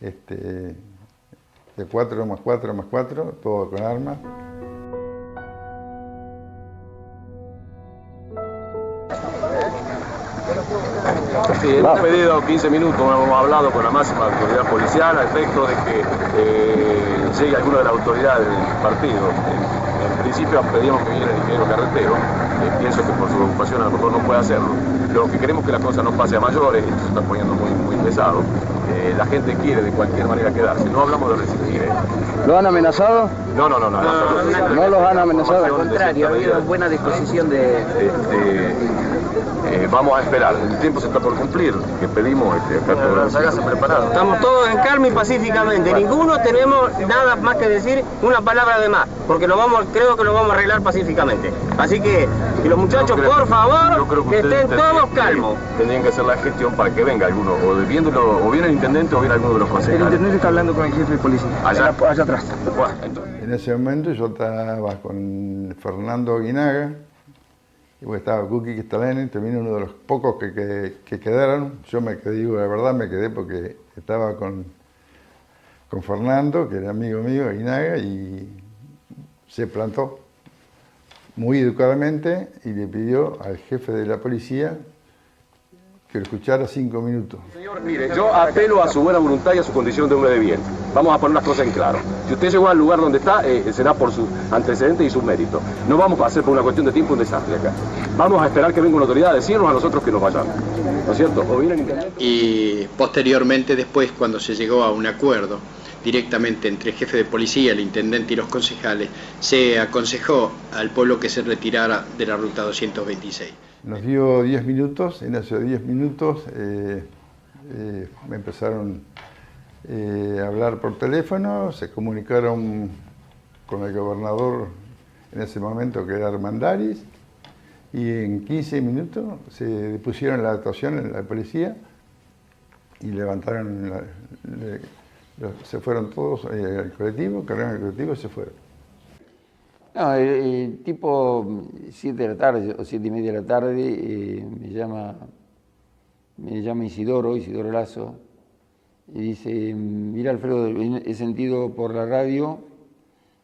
[SPEAKER 8] de 4 más 4 más 4, todo con armas.
[SPEAKER 9] Sí, hemos pedido 15 minutos, hemos hablado con la máxima autoridad policial a efecto de que llegue alguna de las autoridades del partido. En principio pedíamos que viniera el ingeniero carretero, pienso que por su ocupación a lo mejor no puede hacerlo. Lo que queremos es que la cosa no pase a mayores, esto se está poniendo muy pesado. La gente quiere de cualquier manera quedarse, no hablamos de resistir.
[SPEAKER 10] ¿Lo han amenazado?
[SPEAKER 9] No.
[SPEAKER 10] ¿No los han amenazado?
[SPEAKER 9] Al contrario, ha habido
[SPEAKER 10] buena disposición de
[SPEAKER 9] vamos a esperar, el tiempo se está por cumplir, que pedimos que hágase preparado.
[SPEAKER 11] Estamos todos en calma y pacíficamente, ninguno tenemos nada más que decir, una palabra de más, porque creo que lo vamos a arreglar pacíficamente. Así que los muchachos, por favor, que estén todos calmos.
[SPEAKER 9] Tendrían que hacer la gestión para que venga alguno, o bien el intendente o bien alguno de los concejales.
[SPEAKER 10] El intendente está hablando con el jefe de policía, allá atrás.
[SPEAKER 9] Bueno, entonces.
[SPEAKER 8] En ese momento yo estaba con Fernando Aguinaga, y bueno, estaba Cookie Kistaleni, también uno de los pocos que quedaron. Yo me quedé, digo la verdad, me quedé porque estaba con Fernando, que era amigo mío, Aguinaga, y se plantó muy educadamente y le pidió al jefe de la policía que lo escuchara 5 minutos.
[SPEAKER 9] Señor, mire, yo apelo a su buena voluntad y a su condición de hombre de bien. Vamos a poner las cosas en claro. Si usted llegó al lugar donde está, será por sus antecedentes y sus méritos. No vamos a hacer por una cuestión de tiempo un desastre acá. Vamos a esperar que venga una autoridad a decirnos a nosotros que nos vayamos. ¿No es cierto? O bien el intendente.
[SPEAKER 12] Y posteriormente, después, cuando se llegó a un acuerdo directamente entre el jefe de policía, el intendente y los concejales, se aconsejó al pueblo que se retirara de la ruta 226.
[SPEAKER 8] Nos dio 10 minutos, en esos 10 minutos me empezaron a hablar por teléfono, se comunicaron con el gobernador en ese momento, que era Armendariz, y en 15 minutos se depusieron la actuación en la policía y levantaron, se fueron todos al colectivo, cargaron el colectivo y se fueron.
[SPEAKER 6] No, tipo 7 de la tarde o 7 y media de la tarde me llama Isidoro Lazo, y dice: mira, Alfredo, he sentido por la radio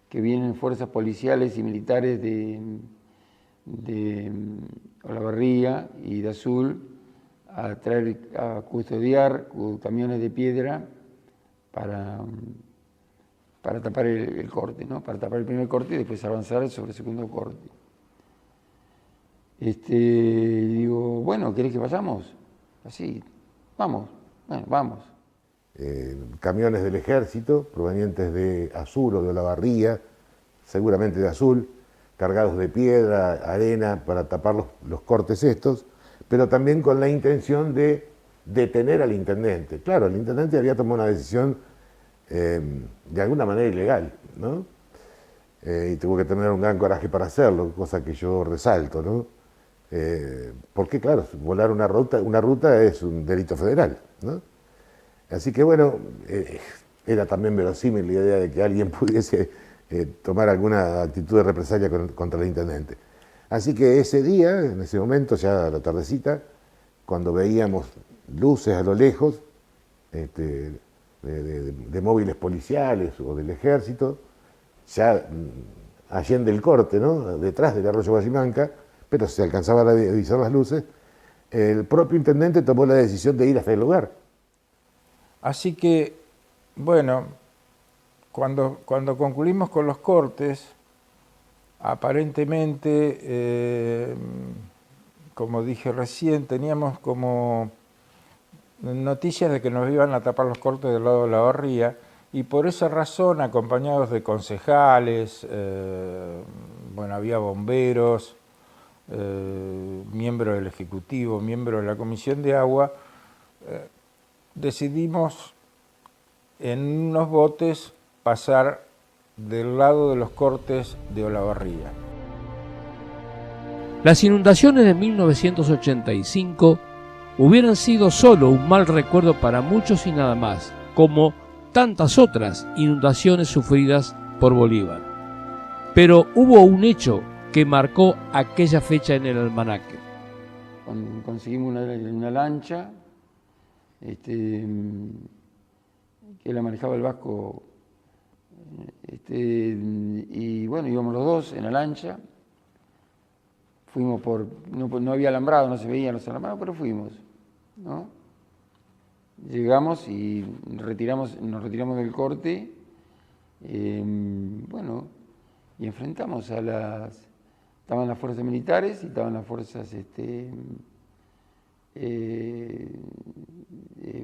[SPEAKER 6] que vienen fuerzas policiales y militares de Olavarría y de Azul a custodiar camiones de piedra para tapar el corte, ¿no? Para tapar el primer corte y después avanzar sobre el segundo corte. Digo, bueno, ¿querés que vayamos? Así, vamos, bueno, vamos.
[SPEAKER 5] Camiones del ejército provenientes de Azul o de Olavarría, seguramente de Azul, cargados de piedra, arena, para tapar los cortes estos, pero también con la intención de detener al intendente. Claro, el intendente había tomado una decisión de alguna manera ilegal, ¿no? Y tuvo que tener un gran coraje para hacerlo, cosa que yo resalto, ¿no? Porque claro, volar una ruta es un delito federal, ¿no? Así que bueno, era también verosímil la idea de que alguien pudiese tomar alguna actitud de represalia contra el intendente. Así que ese día, en ese momento, ya a la tardecita, cuando veíamos luces a lo lejos, de móviles policiales o del ejército, ya allende el corte, ¿no? Detrás del arroyo Bachimanca, pero se alcanzaban a divisar las luces, el propio intendente tomó la decisión de ir hasta el lugar.
[SPEAKER 4] Así que, bueno, cuando concluimos con los cortes, aparentemente, como dije recién, teníamos como noticias de que nos iban a tapar los cortes del lado de la Olavarría, y por esa razón, acompañados de concejales, bueno, había bomberos, miembros del Ejecutivo, miembros de la Comisión de Agua, decidimos en unos botes pasar del lado de los cortes de Olavarría.
[SPEAKER 1] Las inundaciones de 1985 hubieran sido solo un mal recuerdo para muchos y nada más, como tantas otras inundaciones sufridas por Bolívar. Pero hubo un hecho que marcó aquella fecha en el almanaque.
[SPEAKER 6] Conseguimos una lancha, que la manejaba el Vasco, y bueno, íbamos los dos en la lancha. Fuimos no había alambrado, no se veían los alambrados, pero fuimos, ¿no? Llegamos y nos retiramos del corte, bueno, y enfrentamos estaban las fuerzas militares y estaban las fuerzas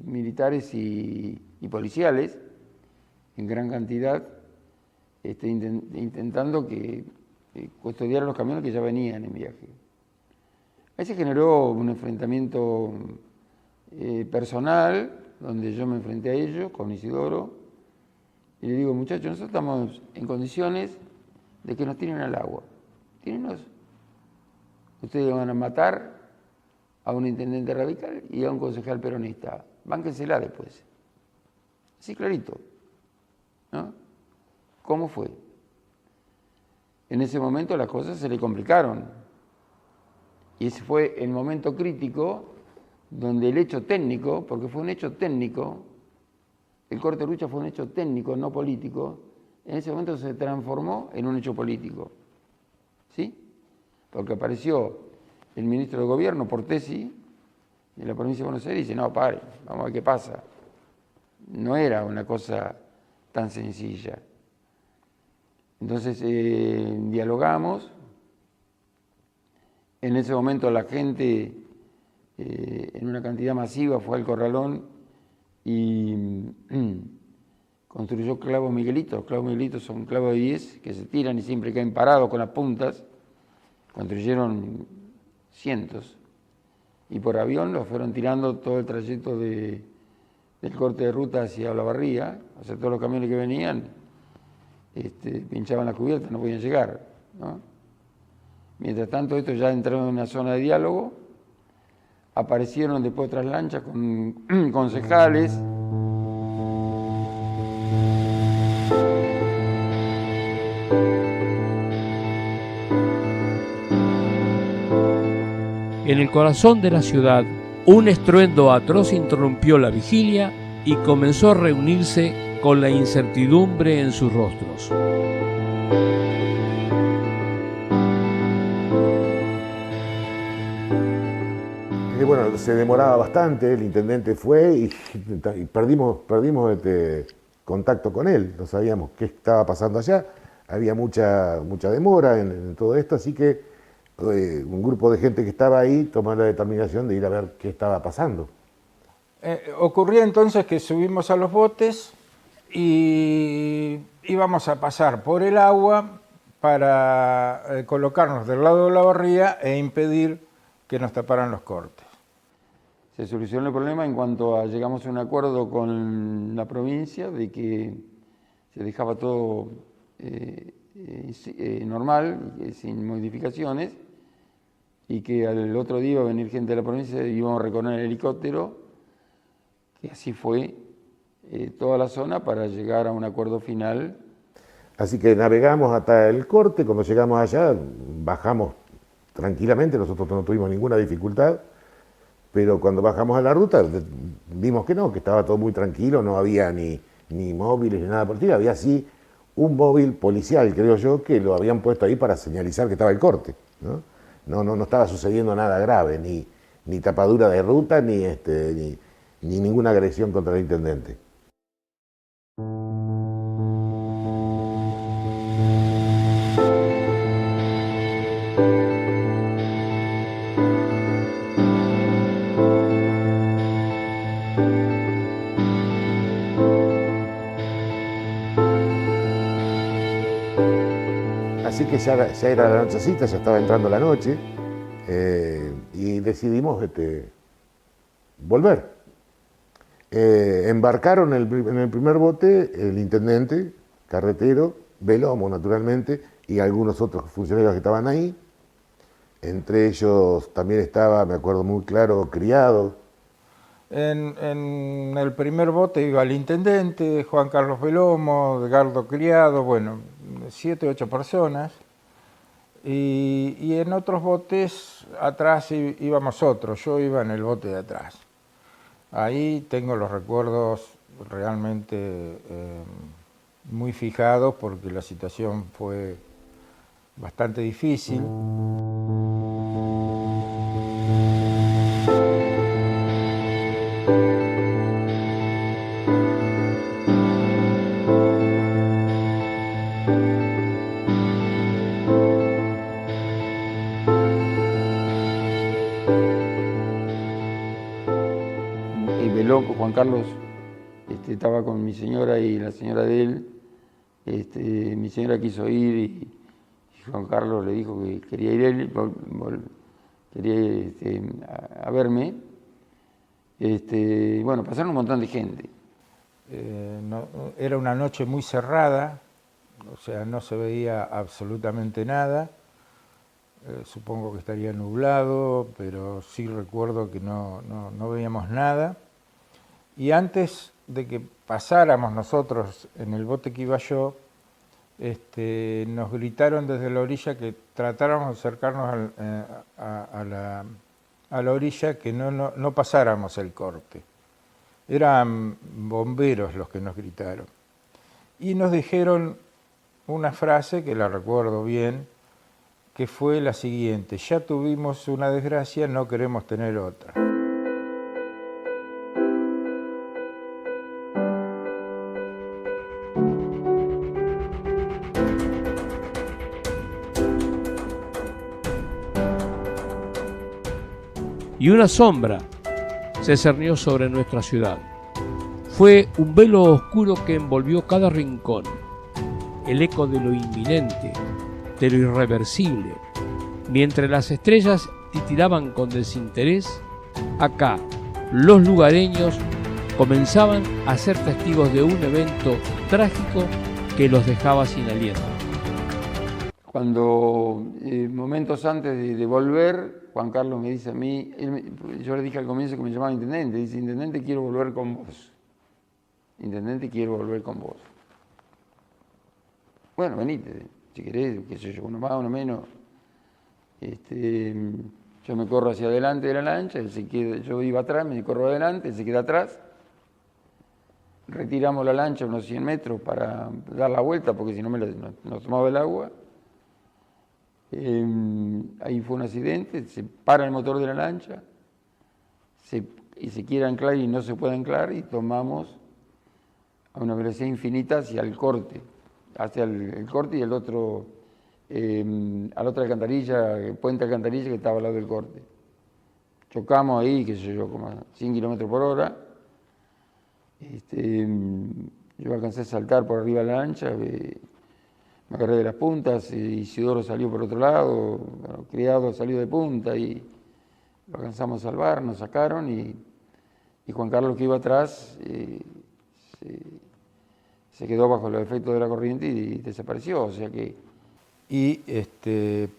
[SPEAKER 6] militares y policiales en gran cantidad, intentando custodiar los camiones que ya venían en viaje. Ahí se generó un enfrentamiento personal, donde yo me enfrenté a ellos con Isidoro, y le digo, muchachos, nosotros estamos en condiciones de que nos tiren al agua. Tírenos. Ustedes van a matar a un intendente radical y a un concejal peronista. Bánquensela después. Así clarito, ¿no? ¿Cómo fue? En ese momento las cosas se le complicaron. Y ese fue el momento crítico donde el hecho técnico, porque fue un hecho técnico, el corte de lucha fue un hecho técnico, no político, en ese momento se transformó en un hecho político. ¿Sí? Porque apareció el ministro de Gobierno, Portesi, de la provincia de Buenos Aires, y dice, no, pare, vamos a ver qué pasa. No era una cosa tan sencilla. Entonces dialogamos. En ese momento la gente, en una cantidad masiva, fue al corralón y construyó clavos miguelitos. Los clavos miguelitos son clavos de 10 que se tiran y siempre caen parados con las puntas. Construyeron cientos. Y por avión los fueron tirando todo el trayecto del corte de ruta hacia Olavarría. O sea, todos los camiones que venían pinchaban la cubierta, no podían llegar, ¿no? Mientras tanto, esto ya entró en una zona de diálogo. Aparecieron después otras lanchas con concejales.
[SPEAKER 1] En el corazón de la ciudad, un estruendo atroz interrumpió la vigilia y comenzó a reunirse con la incertidumbre en sus rostros.
[SPEAKER 5] Bueno, se demoraba bastante, el intendente fue y perdimos contacto con él, no sabíamos qué estaba pasando allá, había mucha demora en todo esto, así que un grupo de gente que estaba ahí tomó la determinación de ir a ver qué estaba pasando.
[SPEAKER 4] Ocurría entonces que subimos a los botes y íbamos a pasar por el agua para colocarnos del lado de la barría e impedir que nos taparan los cortes.
[SPEAKER 6] Se solucionó el problema en cuanto a llegamos a un acuerdo con la provincia de que se dejaba todo normal, sin modificaciones, y que al otro día iba a venir gente de la provincia y íbamos a recorrer el helicóptero, que así fue toda la zona para llegar a un acuerdo final.
[SPEAKER 5] Así que navegamos hasta el corte, cuando llegamos allá bajamos tranquilamente, nosotros no tuvimos ninguna dificultad, pero cuando bajamos a la ruta vimos que no, que estaba todo muy tranquilo, no había ni móviles ni nada por el estilo, había sí un móvil policial, creo yo, que lo habían puesto ahí para señalizar que estaba el corte, ¿no? No estaba sucediendo nada grave, ni tapadura de ruta, ni ninguna agresión contra el intendente. Así que ya era la nochecita, ya estaba entrando la noche y decidimos volver. Embarcaron en el primer bote el intendente, carretero, Velomo naturalmente, y algunos otros funcionarios que estaban ahí. Entre ellos también estaba, me acuerdo muy claro, Criado.
[SPEAKER 4] En el primer bote iba el intendente, Juan Carlos Velomo, Edgardo Criado, bueno, 7 u 8 personas. Y en otros botes atrás íbamos otros, yo iba en el bote de atrás. Ahí tengo los recuerdos realmente muy fijados porque la situación fue bastante difícil.
[SPEAKER 6] Juan Carlos estaba con mi señora y la señora de él. Mi señora quiso ir y Juan Carlos le dijo que quería ir él. quería a verme. Bueno, pasaron un montón de gente.
[SPEAKER 4] Era una noche muy cerrada, o sea, no se veía absolutamente nada. Supongo que estaría nublado, pero sí recuerdo que no veíamos nada. Y antes de que pasáramos nosotros en el bote que iba yo, nos gritaron desde la orilla que tratáramos de acercarnos a la orilla, que no pasáramos el corte. Eran bomberos los que nos gritaron. Y nos dijeron una frase que la recuerdo bien, que fue la siguiente: ya tuvimos una desgracia, no queremos tener otra.
[SPEAKER 1] Y una sombra se cernió sobre nuestra ciudad. Fue un velo oscuro que envolvió cada rincón, el eco de lo inminente, de lo irreversible. Mientras las estrellas titilaban con desinterés, acá los lugareños comenzaban a ser testigos de un evento trágico que los dejaba sin aliento.
[SPEAKER 6] Cuando momentos antes de volver, Juan Carlos me dice a mí, yo le dije al comienzo que me llamaba intendente, dice: intendente, quiero volver con vos. Intendente, quiero volver con vos. Bueno, venite, si querés, qué sé yo, uno más, uno menos. Yo me corro hacia adelante de la lancha, yo iba atrás, me corro adelante, él se queda atrás. Retiramos la lancha unos 100 metros para dar la vuelta, porque si no nos tomaba el agua. Ahí fue un accidente, se para el motor de la lancha, y se quiere anclar y no se puede anclar, y tomamos a una velocidad infinita hacia el corte, el corte y el otro, a la otra alcantarilla, el puente alcantarilla que estaba al lado del corte. Chocamos ahí, qué sé yo, como a 100 kilómetros por hora. Yo alcancé a saltar por arriba de la lancha, me agarré de las puntas, Isidoro salió por otro lado, Criado salió de punta y lo alcanzamos a salvar, nos sacaron, y Juan Carlos, que iba atrás, se quedó bajo los efectos de la corriente y desapareció, o sea que...
[SPEAKER 4] Y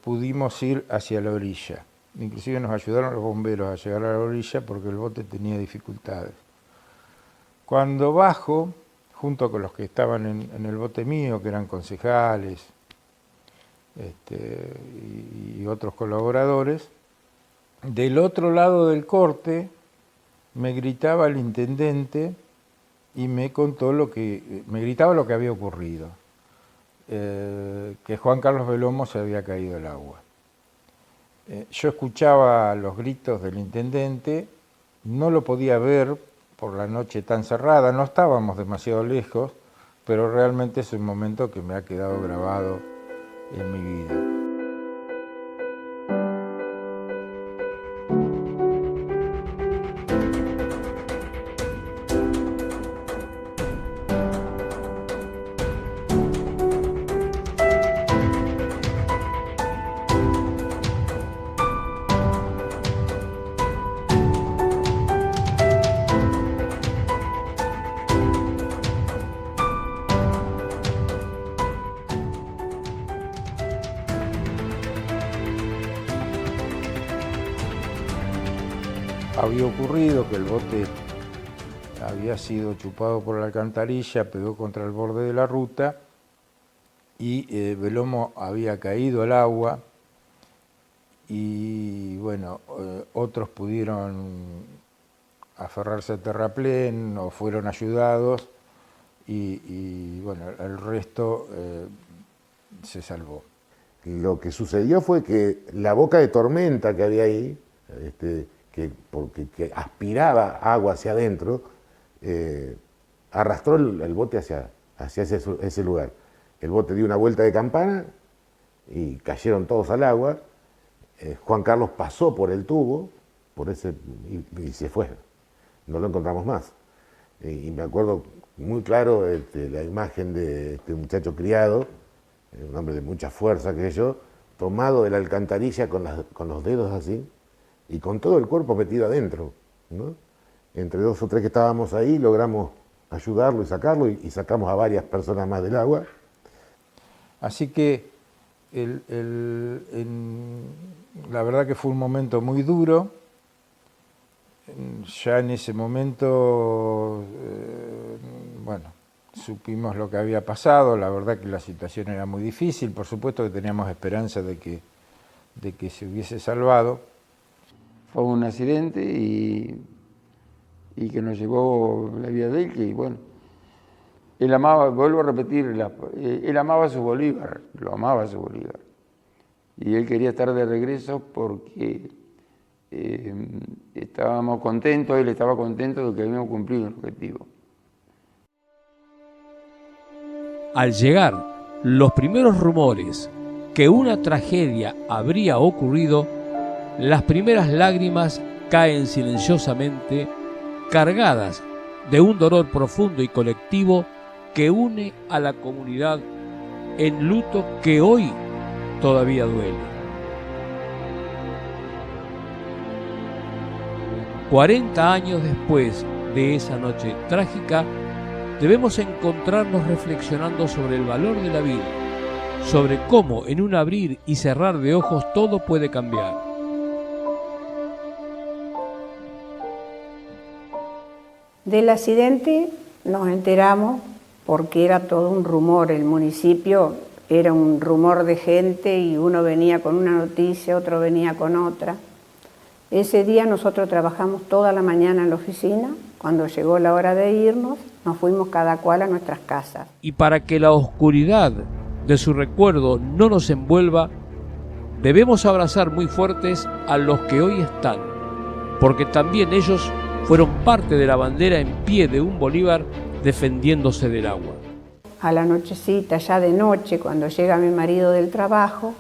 [SPEAKER 4] pudimos ir hacia la orilla. Inclusive nos ayudaron los bomberos a llegar a la orilla porque el bote tenía dificultades. Cuando bajo, junto con los que estaban en el bote mío, que eran concejales y otros colaboradores, del otro lado del corte me gritaba el intendente y me contó me gritaba lo que había ocurrido, que Juan Carlos Belomo se había caído al agua. Yo escuchaba los gritos del intendente, no lo podía ver por la noche tan cerrada, no estábamos demasiado lejos, pero realmente es un momento que me ha quedado grabado en mi vida. Había ocurrido que el bote había sido chupado por la alcantarilla, pegó contra el borde de la ruta y Belomo había caído al agua y bueno, otros pudieron aferrarse a terraplén o fueron ayudados y bueno, el resto se salvó.
[SPEAKER 5] Lo que sucedió fue que la boca de tormenta que había ahí, que aspiraba agua hacia adentro, arrastró el bote hacia ese lugar. El bote dio una vuelta de campana y cayeron todos al agua. Juan Carlos pasó por el tubo y se fue. No lo encontramos más. Y me acuerdo muy claro la imagen de este muchacho Criado, un hombre de mucha fuerza que yo, tomado de la alcantarilla con los dedos así, y con todo el cuerpo metido adentro, ¿no? Entre 2 o 3 que estábamos ahí logramos ayudarlo y sacarlo, y sacamos a varias personas más del agua.
[SPEAKER 4] Así que la verdad que fue un momento muy duro. Ya en ese momento, bueno, supimos lo que había pasado. La verdad que la situación era muy difícil. Por supuesto que teníamos esperanza de que se hubiese salvado.
[SPEAKER 6] Fue un accidente y que nos llevó la vida de él, que bueno, él amaba, vuelvo a repetir, él amaba a su Bolívar, lo amaba a su Bolívar. Y él quería estar de regreso porque estábamos contentos, él estaba contento de que habíamos cumplido el objetivo.
[SPEAKER 1] Al llegar los primeros rumores que una tragedia habría ocurrido, las primeras lágrimas caen silenciosamente, cargadas de un dolor profundo y colectivo que une a la comunidad en luto que hoy todavía duele. 40 años después de esa noche trágica, debemos encontrarnos reflexionando sobre el valor de la vida, sobre cómo en un abrir y cerrar de ojos todo puede cambiar.
[SPEAKER 13] Del accidente nos enteramos porque era todo un rumor. El municipio era un rumor de gente y uno venía con una noticia, otro venía con otra. Ese día nosotros trabajamos toda la mañana en la oficina. Cuando llegó la hora de irnos, nos fuimos cada cual a nuestras casas.
[SPEAKER 1] Y para que la oscuridad de su recuerdo no nos envuelva, debemos abrazar muy fuertes a los que hoy están, porque también ellos fueron parte de la bandera en pie de un Bolívar defendiéndose del agua.
[SPEAKER 13] A la nochecita, ya de noche, cuando llega mi marido del trabajo,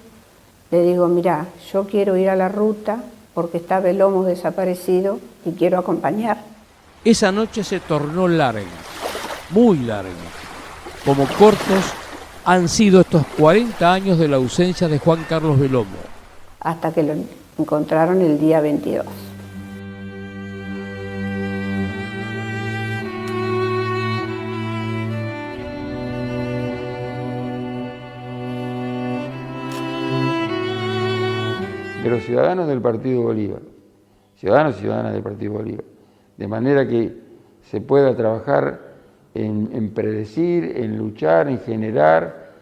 [SPEAKER 13] le digo, mirá, yo quiero ir a la ruta porque está Belomos desaparecido y quiero acompañar.
[SPEAKER 1] Esa noche se tornó larga, muy larga. Como cortos han sido estos 40 años de la ausencia de Juan Carlos Belomos.
[SPEAKER 13] Hasta que lo encontraron el día 22.
[SPEAKER 6] De los ciudadanos del Partido Bolívar, ciudadanos y ciudadanas del Partido Bolívar, de manera que se pueda trabajar en predecir, en luchar, en generar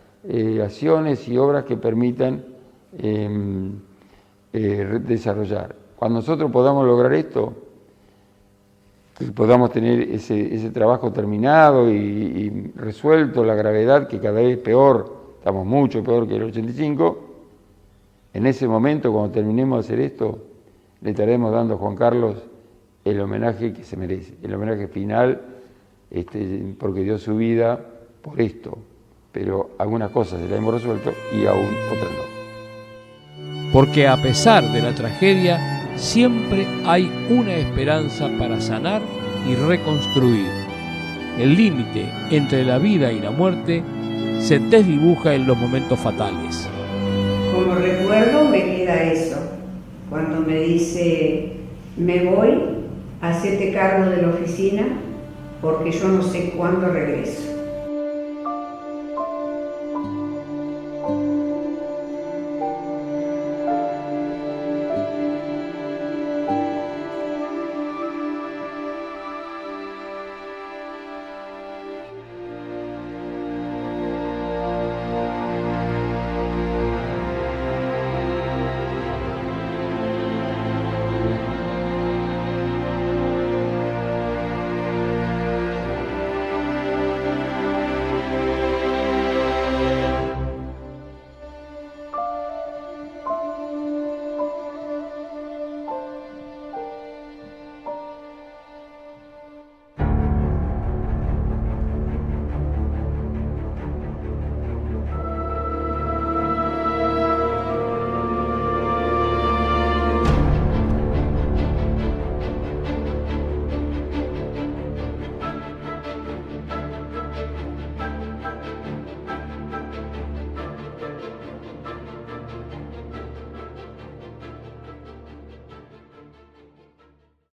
[SPEAKER 6] acciones y obras que permitan desarrollar. Cuando nosotros podamos lograr esto, y podamos tener ese trabajo terminado y resuelto, la gravedad que cada vez es peor, estamos mucho peor que el 85, en ese momento, cuando terminemos de hacer esto, le estaremos dando a Juan Carlos el homenaje que se merece, el homenaje final, porque dio su vida por esto, pero algunas cosas se las hemos resuelto y aún otras no.
[SPEAKER 1] Porque a pesar de la tragedia, siempre hay una esperanza para sanar y reconstruir. El límite entre la vida y la muerte se desdibuja en los momentos fatales.
[SPEAKER 13] Como recuerdo me queda eso, cuando me dice, me voy, hacete cargo de la oficina, porque yo no sé cuándo regreso.